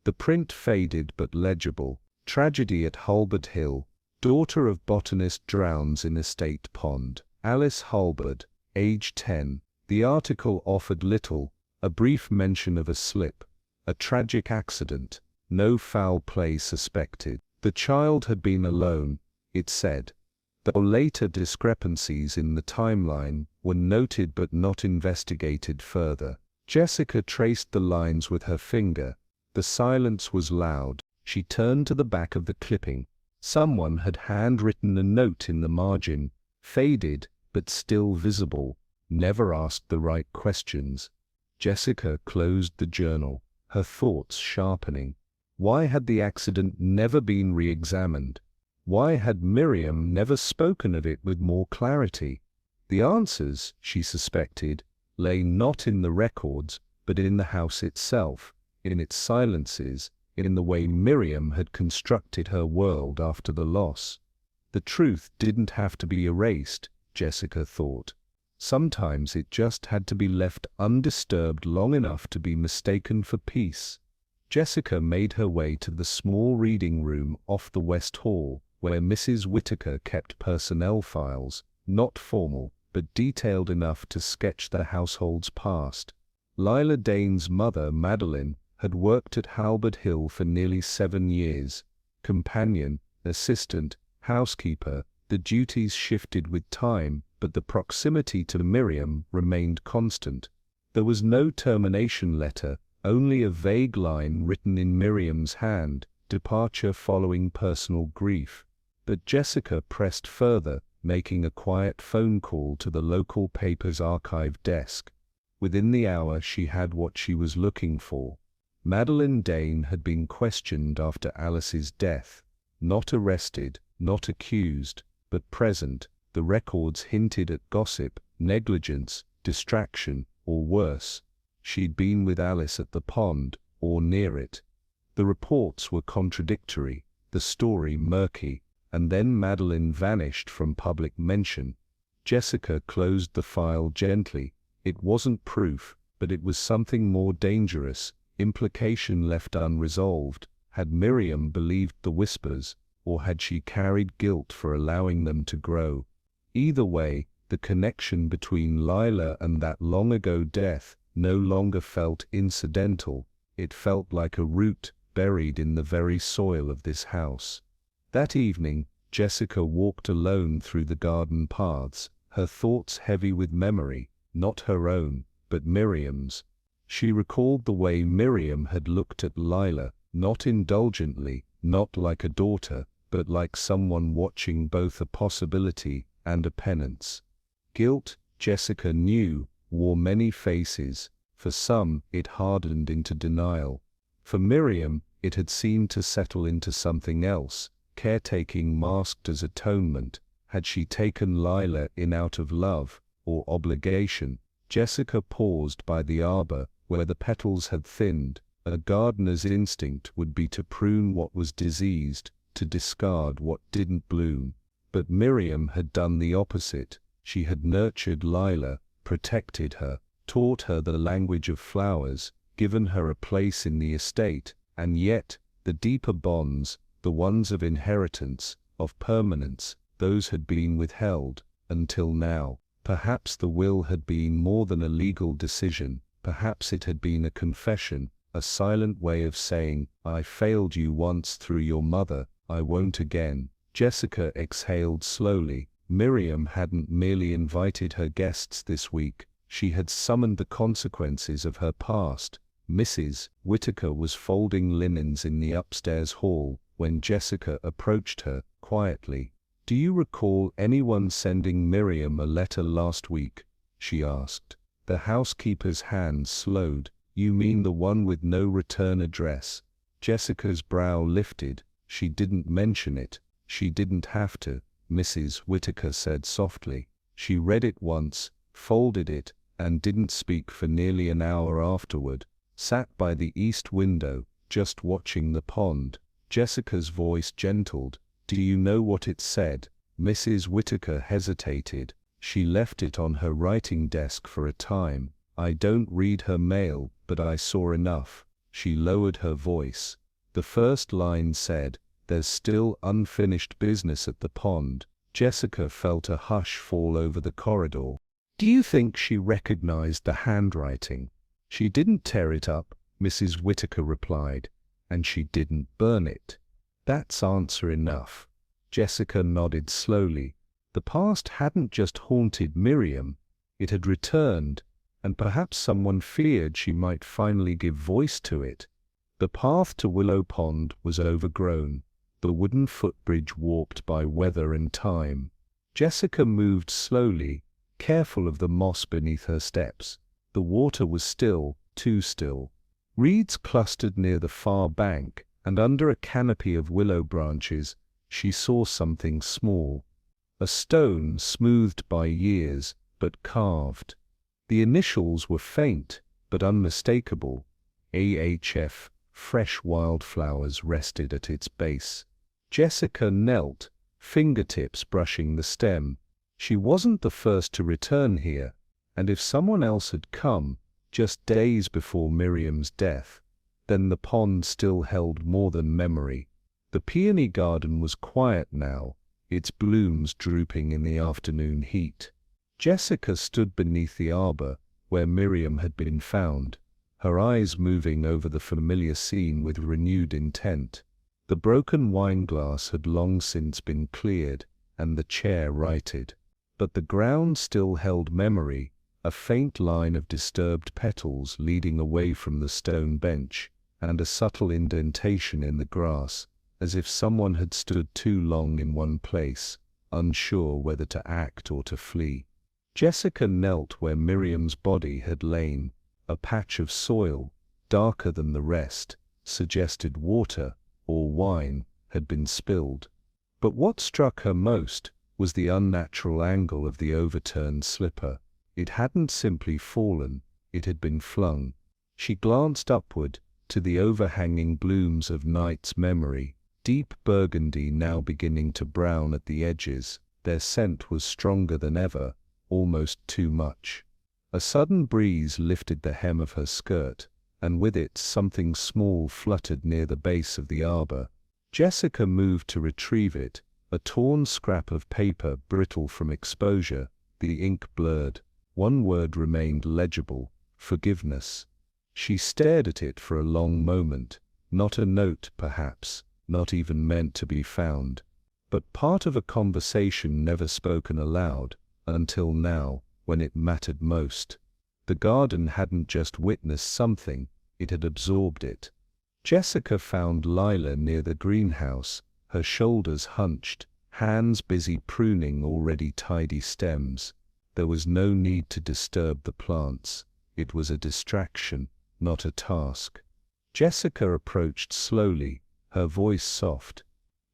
The print faded but legible. Tragedy at Halbert Hill. Daughter of botanist drowns in estate pond. Alice Halbert, age 10. The article offered little, a brief mention of a slip, a tragic accident, no foul play suspected. The child had been alone, it said, though later discrepancies in the timeline were noted but not investigated further. Jessica traced the lines with her finger. The silence was loud. She turned to the back of the clipping. Someone had handwritten a note in the margin, faded but still visible. Never asked the right questions. Jessica closed the journal, her thoughts sharpening. Why had the accident never been re-examined? Why had Miriam never spoken of it with more clarity? The answers, she suspected, lay not in the records, but in the house itself, in its silences, in the way Miriam had constructed her world after the loss. The truth didn't have to be erased, Jessica thought. Sometimes it just had to be left undisturbed long enough to be mistaken for peace. Jessica made her way to the small reading room off the West Hall, where Mrs. Whittaker kept personnel files, not formal, but detailed enough to sketch the household's past. Lila Dane's mother, Madeline, had worked at Halbert Hill for nearly 7 years. Companion, assistant, housekeeper, the duties shifted with time, but the proximity to Miriam remained constant. There was no termination letter, only a vague line written in Miriam's hand, departure following personal grief. But Jessica pressed further, making a quiet phone call to the local paper's archive desk. Within the hour she had what she was looking for. Madeline Dane had been questioned after Alice's death. Not arrested, not accused, but present. The records hinted at gossip, negligence, distraction, or worse. She'd been with Alice at the pond, or near it. The reports were contradictory, the story murky, and then Madeline vanished from public mention. Jessica closed the file gently. It wasn't proof, but it was something more dangerous, implication left unresolved. Had Miriam believed the whispers, or had she carried guilt for allowing them to grow? Either way, the connection between Lila and that long-ago death no longer felt incidental. It felt like a root buried in the very soil of this house. That evening, Jessica walked alone through the garden paths, her thoughts heavy with memory, not her own, but Miriam's. She recalled the way Miriam had looked at Lila, not indulgently, not like a daughter, but like someone watching both a possibility and a penance. Guilt, Jessica knew, wore many faces. For some, it hardened into denial. For Miriam, it had seemed to settle into something else, caretaking masked as atonement. Had she taken Lila in out of love, or obligation? Jessica paused by the arbor, where the petals had thinned. A gardener's instinct would be to prune what was diseased, to discard what didn't bloom. But Miriam had done the opposite. She had nurtured Lila, protected her, taught her the language of flowers, given her a place in the estate, and yet, the deeper bonds, the ones of inheritance, of permanence, those had been withheld, until now. Perhaps the will had been more than a legal decision, perhaps it had been a confession, a silent way of saying, I failed you once through your mother, I won't again. Jessica exhaled slowly. Miriam hadn't merely invited her guests this week, she had summoned the consequences of her past. Mrs. Whittaker was folding linens in the upstairs hall when Jessica approached her, quietly. Do you recall anyone sending Miriam a letter last week? She asked. The housekeeper's hand slowed. You mean the one with no return address? Jessica's brow lifted. She didn't mention it. She didn't have to, Mrs. Whittaker said softly. She read it once, folded it, and didn't speak for nearly an hour afterward. Sat by the east window, just watching the pond. Jessica's voice gentled. Do you know what it said? Mrs. Whittaker hesitated. She left it on her writing desk for a time. I don't read her mail, but I saw enough. She lowered her voice. The first line said, There's still unfinished business at the pond. Jessica felt a hush fall over the corridor. Do you think she recognized the handwriting? She didn't tear it up, Mrs. Whittaker replied, and she didn't burn it. That's answer enough. Jessica nodded slowly. The past hadn't just haunted Miriam, it had returned, and perhaps someone feared she might finally give voice to it. The path to Willow Pond was overgrown, the wooden footbridge warped by weather and time. Jessica moved slowly, careful of the moss beneath her steps. The water was still, too still. Reeds clustered near the far bank, and under a canopy of willow branches, she saw something small. A stone smoothed by years, but carved. The initials were faint, but unmistakable. AHF. Fresh wildflowers rested at its base. Jessica knelt, fingertips brushing the stem. She wasn't the first to return here, and if someone else had come, just days before Miriam's death, then the pond still held more than memory. The peony garden was quiet now, its blooms drooping in the afternoon heat. Jessica stood beneath the arbor, where Miriam had been found, her eyes moving over the familiar scene with renewed intent. The broken wineglass had long since been cleared, and the chair righted. But the ground still held memory, a faint line of disturbed petals leading away from the stone bench, and a subtle indentation in the grass, as if someone had stood too long in one place, unsure whether to act or to flee. Jessica knelt where Miriam's body had lain. A patch of soil, darker than the rest, suggested water, or wine, had been spilled. But what struck her most was the unnatural angle of the overturned slipper. It hadn't simply fallen, it had been flung. She glanced upward, to the overhanging blooms of night's memory, deep burgundy now beginning to brown at the edges. Their scent was stronger than ever, almost too much. A sudden breeze lifted the hem of her skirt, and with it something small fluttered near the base of the arbor. Jessica moved to retrieve it, a torn scrap of paper brittle from exposure, the ink blurred. One word remained legible: forgiveness. She stared at it for a long moment, not a note perhaps, not even meant to be found, but part of a conversation never spoken aloud, until now, when it mattered most. The garden hadn't just witnessed something, it had absorbed it. Jessica found Lila near the greenhouse, her shoulders hunched, hands busy pruning already tidy stems. There was no need to disturb the plants. It was a distraction, not a task. Jessica approached slowly, her voice soft.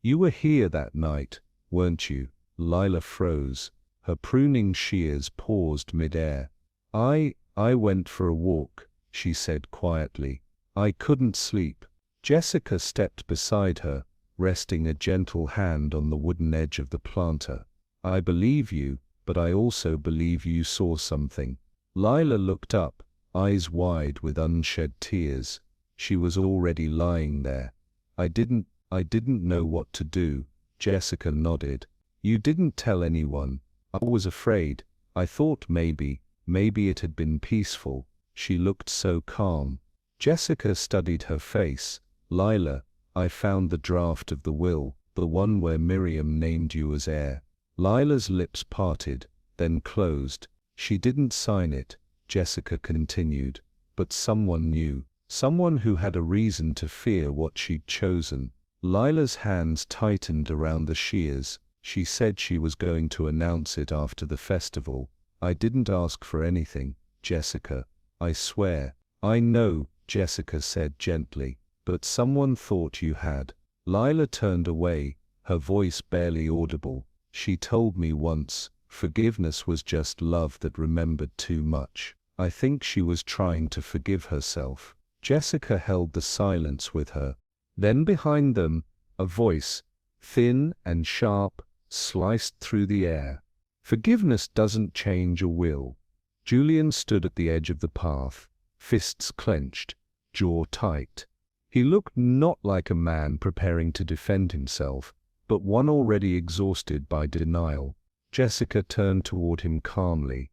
"You were here that night, weren't you?" Lila froze. Her pruning shears paused mid-air. I went for a walk," she said quietly. "I couldn't sleep." Jessica stepped beside her, resting a gentle hand on the wooden edge of the planter. "I believe you, but I also believe you saw something." Lila looked up, eyes wide with unshed tears. She was already lying there. I didn't know what to do," Jessica nodded. "You didn't tell anyone." "I was afraid. I thought maybe it had been peaceful." She looked so calm. Jessica studied her face. "Lila, I found the draft of the will, the one where Miriam named you as heir." Lila's lips parted, then closed. "She didn't sign it," Jessica continued, "but someone knew. Someone who had a reason to fear what she'd chosen." Lila's hands tightened around the shears. "She said she was going to announce it after the festival." "I didn't ask for anything, Jessica. I swear." "I know," Jessica said gently, "but someone thought you had." Lila turned away, her voice barely audible. "She told me once, forgiveness was just love that remembered too much." I think she was trying to forgive herself. Jessica held the silence with her. Then behind them, a voice, thin and sharp, sliced through the air. "Forgiveness doesn't change a will." Julian stood at the edge of the path, fists clenched, jaw tight. He looked not like a man preparing to defend himself, but one already exhausted by denial. Jessica turned toward him calmly.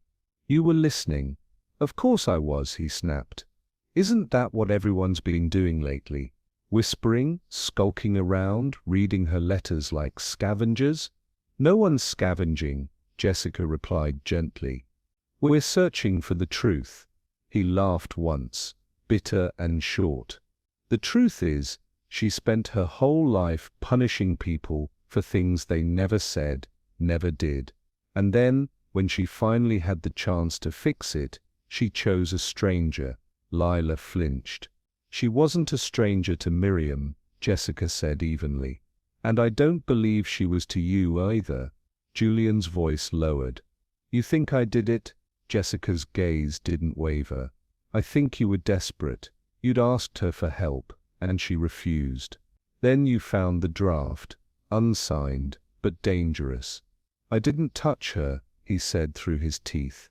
"You were listening." "Of course I was," he snapped. "Isn't that what everyone's been doing lately? Whispering, skulking around, reading her letters like scavengers?" "No one's scavenging," Jessica replied gently. "We're searching for the truth." He laughed once, bitter and short. "The truth is, she spent her whole life punishing people for things they never said, never did. And then, when she finally had the chance to fix it, she chose a stranger." Lila flinched. "She wasn't a stranger to Miriam," Jessica said evenly. And I don't believe she was to you either. Julian's voice lowered. You think I did it? Jessica's gaze didn't waver. I think you were desperate. You'd asked her for help, and she refused. Then you found the draft, unsigned, but dangerous. I didn't touch her, he said through his teeth.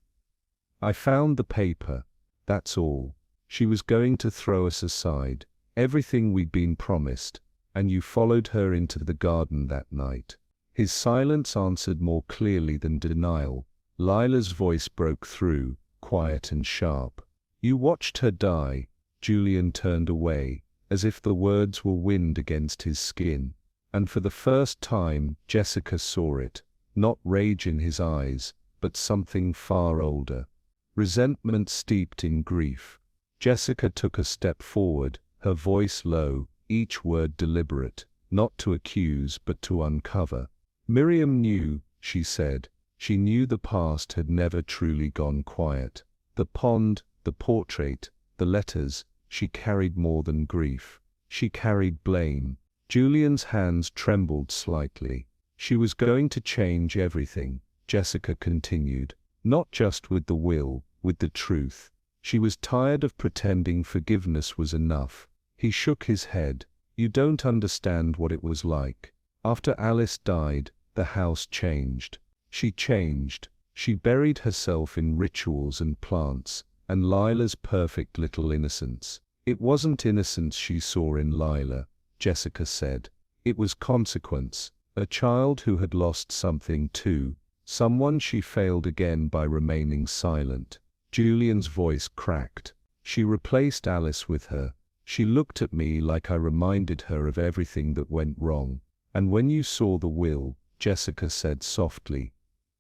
I found the paper, that's all. She was going to throw us aside, everything we'd been promised, and you followed her into the garden that night. His silence answered more clearly than denial. Lila's voice broke through, quiet and sharp. You watched her die. Julian turned away, as if the words were wind against his skin. And for the first time, Jessica saw it. Not rage in his eyes, but something far older. Resentment steeped in grief. Jessica took a step forward, her voice low, each word deliberate, not to accuse but to uncover. Miriam knew, she said. She knew the past had never truly gone quiet. The pond, the portrait, the letters, she carried more than grief. She carried blame. Julian's hands trembled slightly. She was going to change everything, Jessica continued. Not just with the will, with the truth. She was tired of pretending forgiveness was enough. He shook his head. You don't understand what it was like. After Alice died, the house changed. She changed. She buried herself in rituals and plants, and Lila's perfect little innocence. It wasn't innocence she saw in Lila, Jessica said. It was consequence. A child who had lost something too. Someone she failed again by remaining silent. Julian's voice cracked. She replaced Alice with her. She looked at me like I reminded her of everything that went wrong. And when you saw the will, Jessica said softly,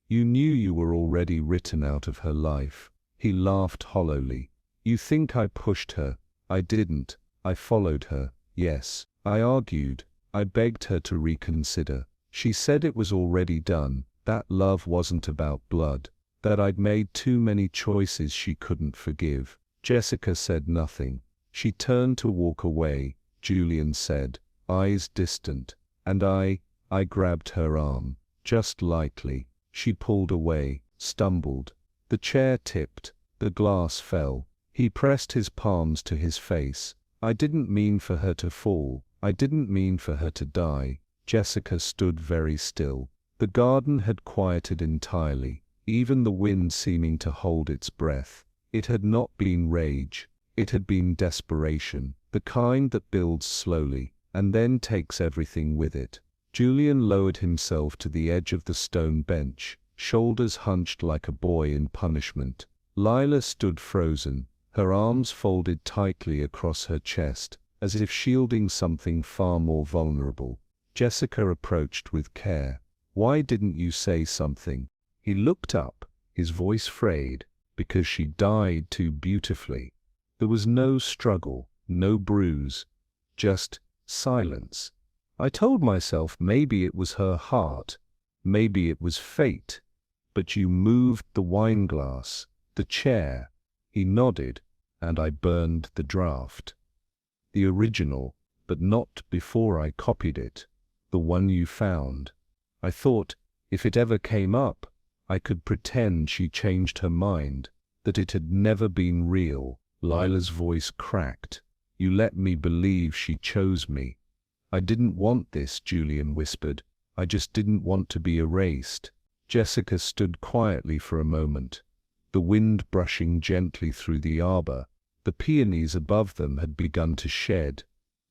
you knew you were already written out of her life. He laughed hollowly. You think I pushed her? I didn't. I followed her. Yes. I argued. I begged her to reconsider. She said it was already done, that love wasn't about blood, that I'd made too many choices she couldn't forgive. Jessica said nothing. She turned to walk away. Julian said, eyes distant, and I grabbed her arm, just lightly. She pulled away, stumbled. The chair tipped, the glass fell. He pressed his palms to his face. I didn't mean for her to fall. I didn't mean for her to die. Jessica stood very still. The garden had quieted entirely, even the wind seeming to hold its breath. It had not been rage. It had been desperation, the kind that builds slowly, and then takes everything with it. Julian lowered himself to the edge of the stone bench, shoulders hunched like a boy in punishment. Lila stood frozen, her arms folded tightly across her chest, as if shielding something far more vulnerable. Jessica approached with care. Why didn't you say something? He looked up, his voice frayed, because she died too beautifully. There was no struggle, no bruise, just silence. I told myself maybe it was her heart, maybe it was fate. But you moved the wineglass, the chair. He nodded, and I burned the draft. The original, but not before I copied it. The one you found. I thought, if it ever came up, I could pretend she changed her mind, that it had never been real. Lila's voice cracked. You let me believe she chose me. I didn't want this, Julian whispered. I just didn't want to be erased. Jessica stood quietly for a moment, the wind brushing gently through the arbor. The peonies above them had begun to shed,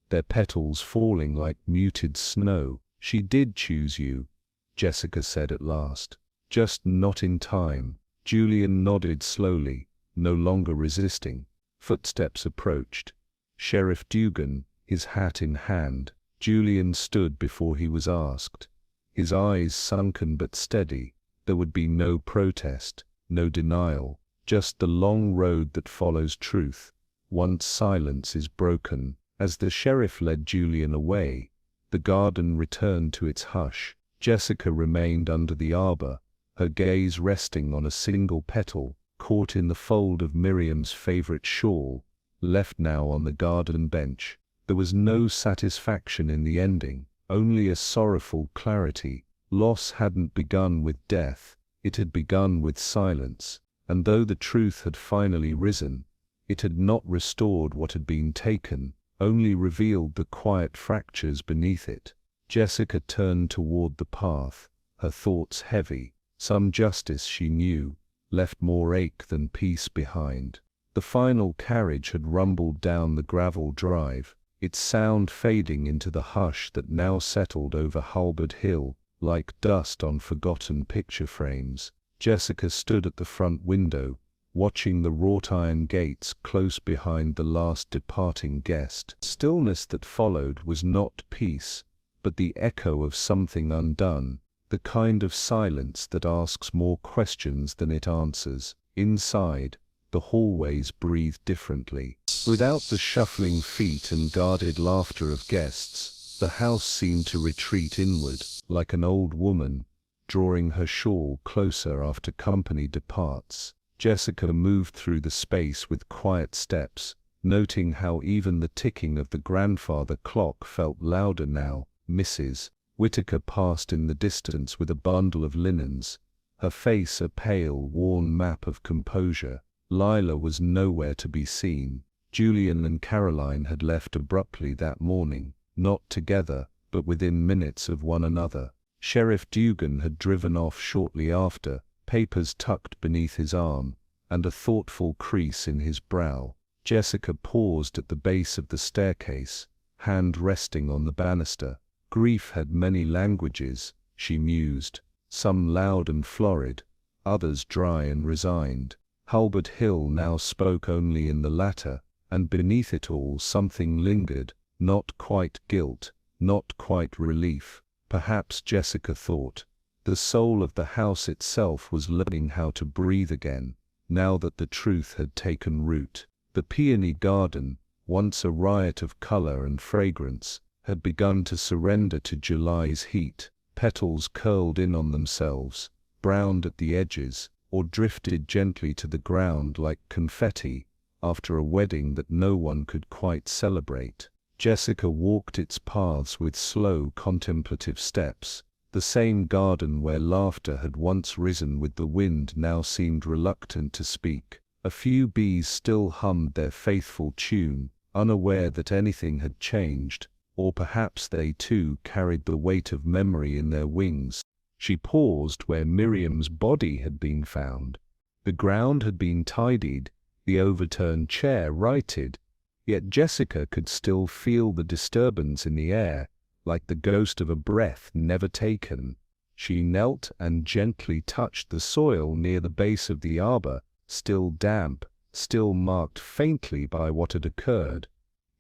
their petals falling like muted snow. She did choose you, Jessica said at last. Just not in time. Julian nodded slowly, no longer resisting. Footsteps approached. Sheriff Dugan, his hat in hand. Julian stood before he was asked, his eyes sunken but steady. There would be no protest, no denial, just the long road that follows truth. Once silence is broken. As the sheriff led Julian away, the garden returned to its hush. Jessica remained under the arbor, her gaze resting on a single petal, caught in the fold of Miriam's favorite shawl, left now on the garden bench. There was no satisfaction in the ending, only a sorrowful clarity. Loss hadn't begun with death, it had begun with silence, and though the truth had finally risen, it had not restored what had been taken, only revealed the quiet fractures beneath it. Jessica turned toward the path, her thoughts heavy. Some justice, she knew, left more ache than peace behind. The final carriage had rumbled down the gravel drive, its sound fading into the hush that now settled over Halberd Hill, like dust on forgotten picture frames. Jessica stood at the front window, watching the wrought-iron gates close behind the last departing guest. Stillness that followed was not peace, but the echo of something undone, the kind of silence that asks more questions than it answers. Inside, the hallways breathed differently. Without the shuffling feet and guarded laughter of guests, the house seemed to retreat inward, like an old woman, drawing her shawl closer after company departs. Jessica moved through the space with quiet steps, noting how even the ticking of the grandfather clock felt louder now. Mrs. Whittaker passed in the distance with a bundle of linens, her face a pale, worn map of composure. Lila was nowhere to be seen. Julian and Caroline had left abruptly that morning, not together, but within minutes of one another. Sheriff Dugan had driven off shortly after, papers tucked beneath his arm, and a thoughtful crease in his brow. Jessica paused at the base of the staircase, hand resting on the banister. Grief had many languages, she mused, some loud and florid, others dry and resigned. Halberd Hill now spoke only in the latter, and beneath it all something lingered, not quite guilt, not quite relief. Perhaps, Jessica thought, the soul of the house itself was learning how to breathe again, now that the truth had taken root. The peony garden, once a riot of color and fragrance, had begun to surrender to July's heat. Petals curled in on themselves, browned at the edges, or drifted gently to the ground like confetti after a wedding that no one could quite celebrate. Jessica walked its paths with slow, contemplative steps. The same garden where laughter had once risen with the wind now seemed reluctant to speak. A few bees still hummed their faithful tune, unaware that anything had changed, or perhaps they too carried the weight of memory in their wings. She paused where Miriam's body had been found. The ground had been tidied, the overturned chair righted, yet Jessica could still feel the disturbance in the air, like the ghost of a breath never taken. She knelt and gently touched the soil near the base of the arbor, still damp, still marked faintly by what had occurred.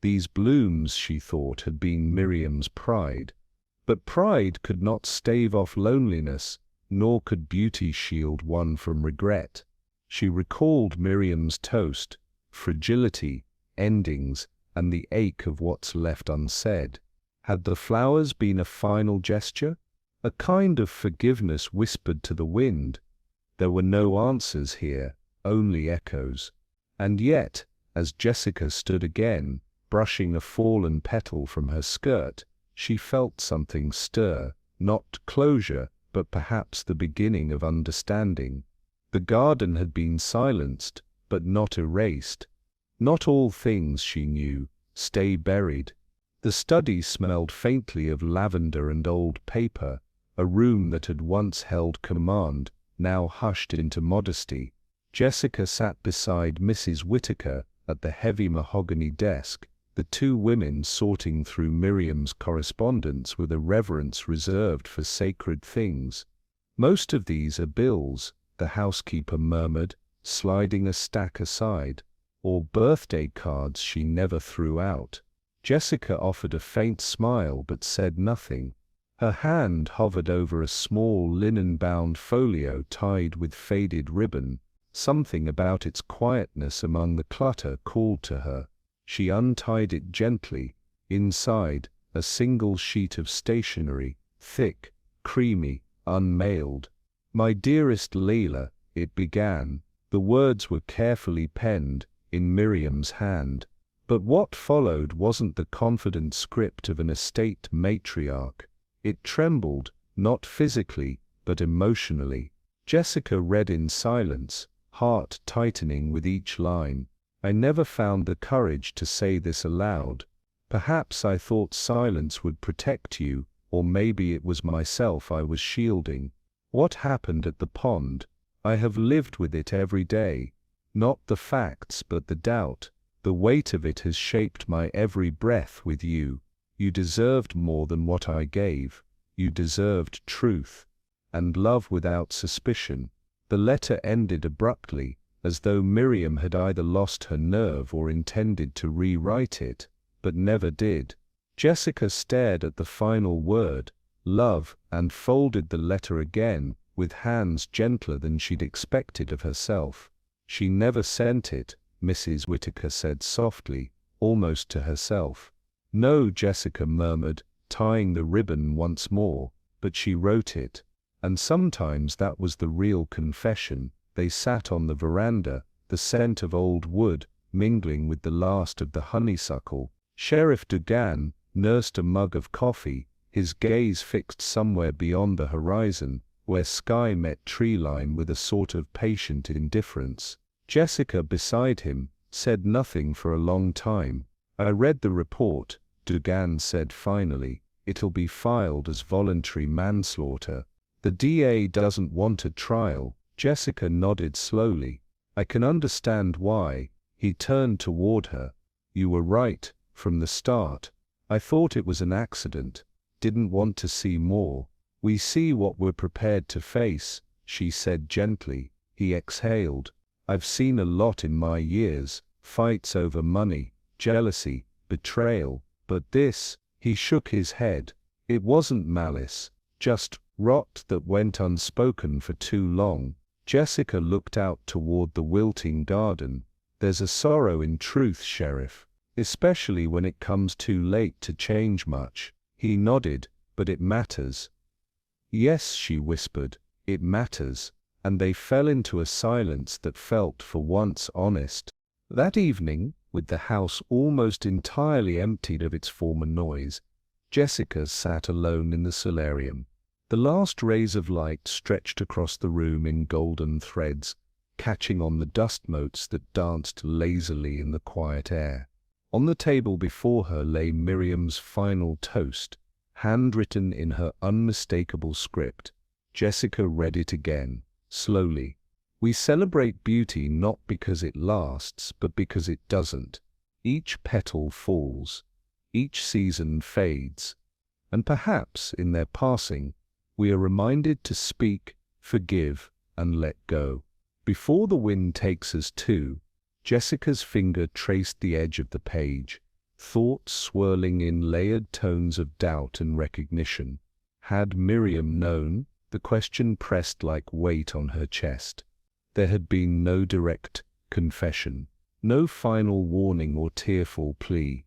These blooms, she thought, had been Miriam's pride. But pride could not stave off loneliness, nor could beauty shield one from regret. She recalled Miriam's toast, fragility, endings, and the ache of what's left unsaid. Had the flowers been a final gesture? A kind of forgiveness whispered to the wind? There were no answers here, only echoes. And yet, as Jessica stood again, brushing a fallen petal from her skirt, she felt something stir, not closure, but perhaps the beginning of understanding. The garden had been silenced, but not erased. Not all things, she knew, stay buried. The study smelled faintly of lavender and old paper, a room that had once held command, now hushed into modesty. Jessica sat beside Mrs. Whittaker at the heavy mahogany desk, the two women sorting through Miriam's correspondence with a reverence reserved for sacred things. "Most of these are bills," the housekeeper murmured, sliding a stack aside, "or birthday cards she never threw out." Jessica offered a faint smile but said nothing. Her hand hovered over a small linen-bound folio tied with faded ribbon. Something about its quietness among the clutter called to her. She untied it gently. Inside, a single sheet of stationery, thick, creamy, unmailed. "My dearest Leila," it began. The words were carefully penned, in Miriam's hand. But what followed wasn't the confident script of an estate matriarch. It trembled, not physically, but emotionally. Jessica read in silence, heart tightening with each line. I never found the courage to say this aloud. Perhaps I thought silence would protect you, or maybe it was myself I was shielding. What happened at the pond? I have lived with it every day. Not the facts but the doubt. The weight of it has shaped my every breath with you. You deserved more than what I gave. You deserved truth. And love without suspicion. The letter ended abruptly, as though Miriam had either lost her nerve or intended to rewrite it, but never did. Jessica stared at the final word, love, and folded the letter again, with hands gentler than she'd expected of herself. She never sent it, Mrs. Whittaker said softly, almost to herself. No, Jessica murmured, tying the ribbon once more, but she wrote it. And sometimes that was the real confession. They sat on the veranda, the scent of old wood mingling with the last of the honeysuckle. Sheriff Dugan nursed a mug of coffee, his gaze fixed somewhere beyond the horizon, where sky met tree line with a sort of patient indifference. Jessica beside him said nothing for a long time. I read the report, Dugan said finally. It'll be filed as voluntary manslaughter. The DA doesn't want a trial. Jessica nodded slowly. I can understand why. He turned toward her. You were right, from the start. I thought it was an accident. Didn't want to see more. We see what we're prepared to face, she said gently. He exhaled. I've seen a lot in my years, fights over money, jealousy, betrayal, but this, he shook his head. It wasn't malice, just rot that went unspoken for too long. Jessica looked out toward the wilting garden. There's a sorrow in truth, Sheriff, especially when it comes too late to change much. He nodded. But it matters. Yes, she whispered, it matters. And they fell into a silence that felt for once honest. That evening, with the house almost entirely emptied of its former noise, Jessica sat alone in the solarium. The last rays of light stretched across the room in golden threads, catching on the dust motes that danced lazily in the quiet air. On the table before her lay Miriam's final toast, handwritten in her unmistakable script. Jessica read it again, slowly. We celebrate beauty not because it lasts, but because it doesn't. Each petal falls. Each season fades. And perhaps, in their passing, we are reminded to speak, forgive, and let go. Before the wind takes us to, Jessica's finger traced the edge of the page, thoughts swirling in layered tones of doubt and recognition. Had Miriam known? The question pressed like weight on her chest. There had been no direct confession, no final warning or tearful plea.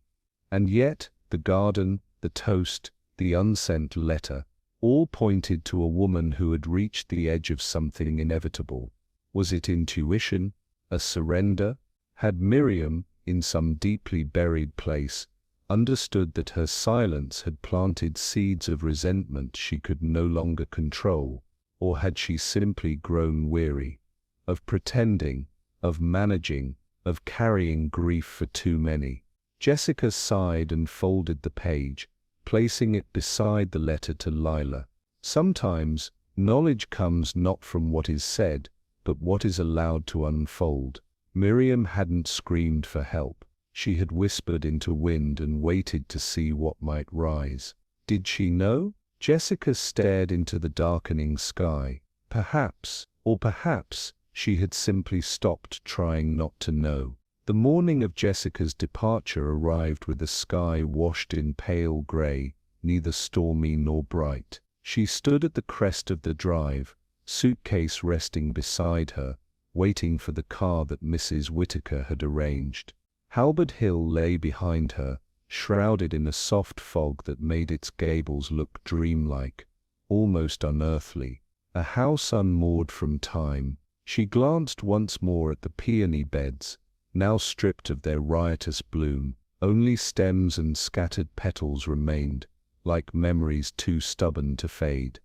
And yet, the garden, the toast, the unsent letter, all pointed to a woman who had reached the edge of something inevitable. Was it intuition? A surrender? Had Miriam, in some deeply buried place, understood that her silence had planted seeds of resentment she could no longer control? Or had she simply grown weary of pretending, of managing, of carrying grief for too many? Jessica sighed and folded the page, placing it beside the letter to Lila. Sometimes, knowledge comes not from what is said, but what is allowed to unfold. Miriam hadn't screamed for help. She had whispered into wind and waited to see what might rise. Did she know? Jessica stared into the darkening sky. Perhaps, or perhaps, she had simply stopped trying not to know. The morning of Jessica's departure arrived with the sky washed in pale grey, neither stormy nor bright. She stood at the crest of the drive, suitcase resting beside her, waiting for the car that Mrs. Whittaker had arranged. Halbert Hill lay behind her, shrouded in a soft fog that made its gables look dreamlike, almost unearthly. A house unmoored from time. She glanced once more at the peony beds, now stripped of their riotous bloom. Only stems and scattered petals remained, like memories too stubborn to fade.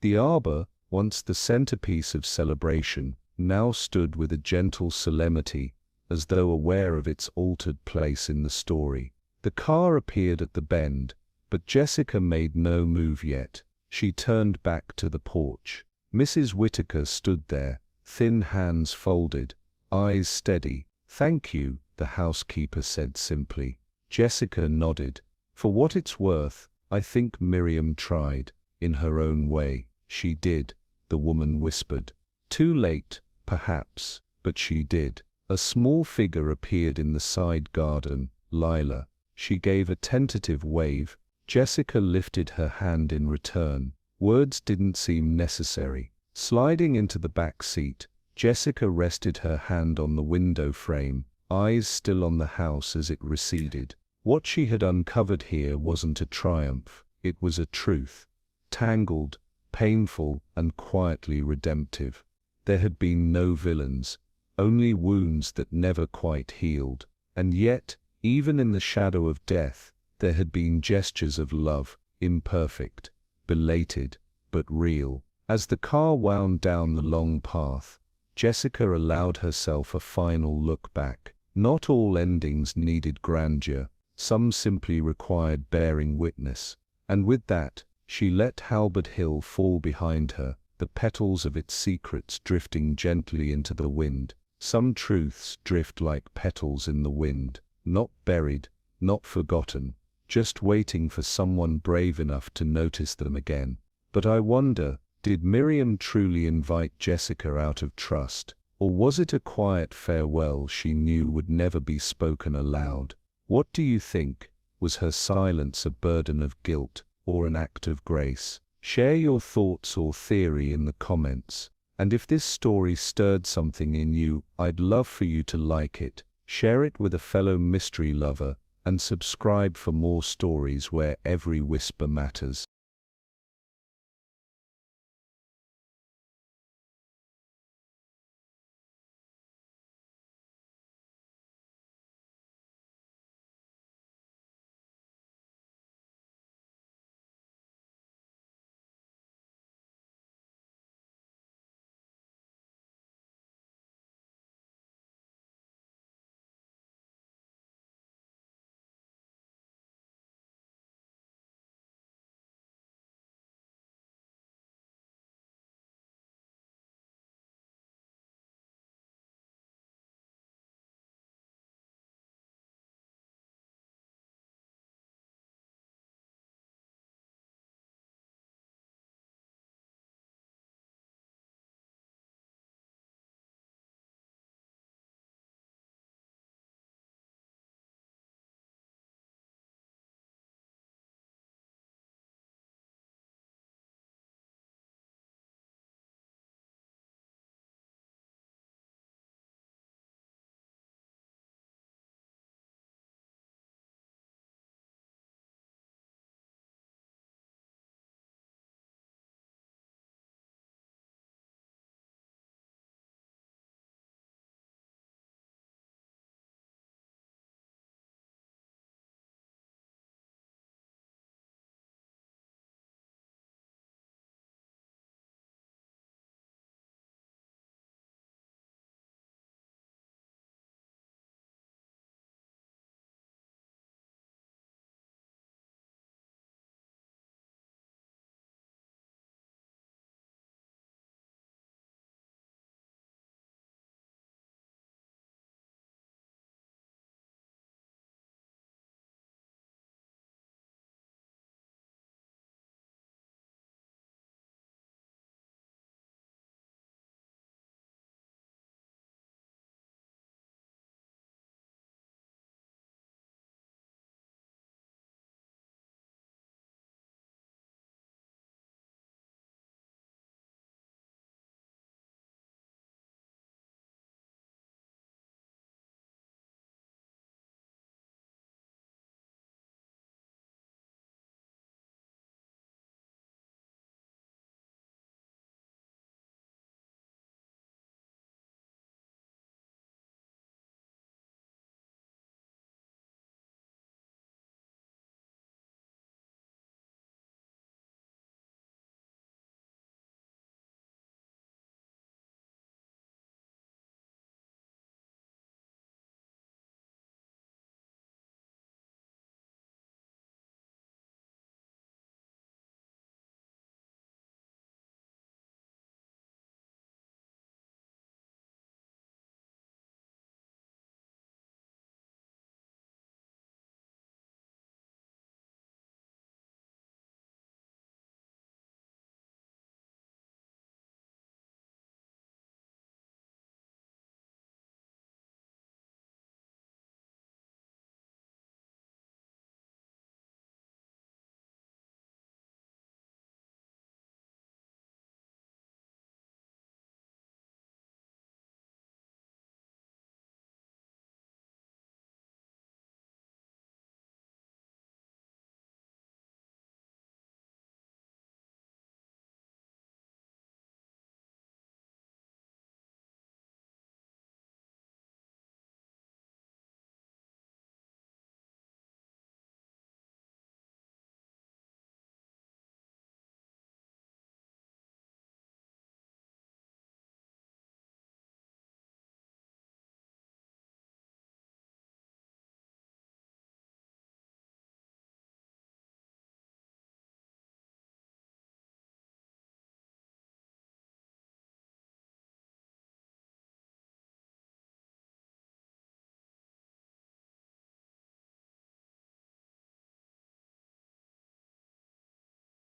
The arbor, once the centerpiece of celebration, now stood with a gentle solemnity, as though aware of its altered place in the story. The car appeared at the bend, but Jessica made no move yet. She turned back to the porch. Mrs. Whittaker stood there, thin hands folded, eyes steady. "Thank you," the housekeeper said simply. Jessica nodded. "For what it's worth, I think Miriam tried. In her own way, she did," the woman whispered. "Too late, perhaps, but she did." A small figure appeared in the side garden. "Lila." She gave a tentative wave. Jessica lifted her hand in return. Words didn't seem necessary. Sliding into the back seat, Jessica rested her hand on the window frame, eyes still on the house as it receded. What she had uncovered here wasn't a triumph, it was a truth. Tangled, painful, and quietly redemptive. There had been no villains, only wounds that never quite healed. And yet, even in the shadow of death, there had been gestures of love, imperfect, belated, but real. As the car wound down the long path, Jessica allowed herself a final look back. Not all endings needed grandeur, some simply required bearing witness. And with that, she let Halbert Hill fall behind her, the petals of its secrets drifting gently into the wind. Some truths drift like petals in the wind, not buried, not forgotten, just waiting for someone brave enough to notice them again. But I wonder, did Miriam truly invite Jessica out of trust, or was it a quiet farewell she knew would never be spoken aloud? What do you think? Was her silence a burden of guilt, or an act of grace? Share your thoughts or theory in the comments. And if this story stirred something in you, I'd love for you to like it, share it with a fellow mystery lover, and subscribe for more stories where every whisper matters.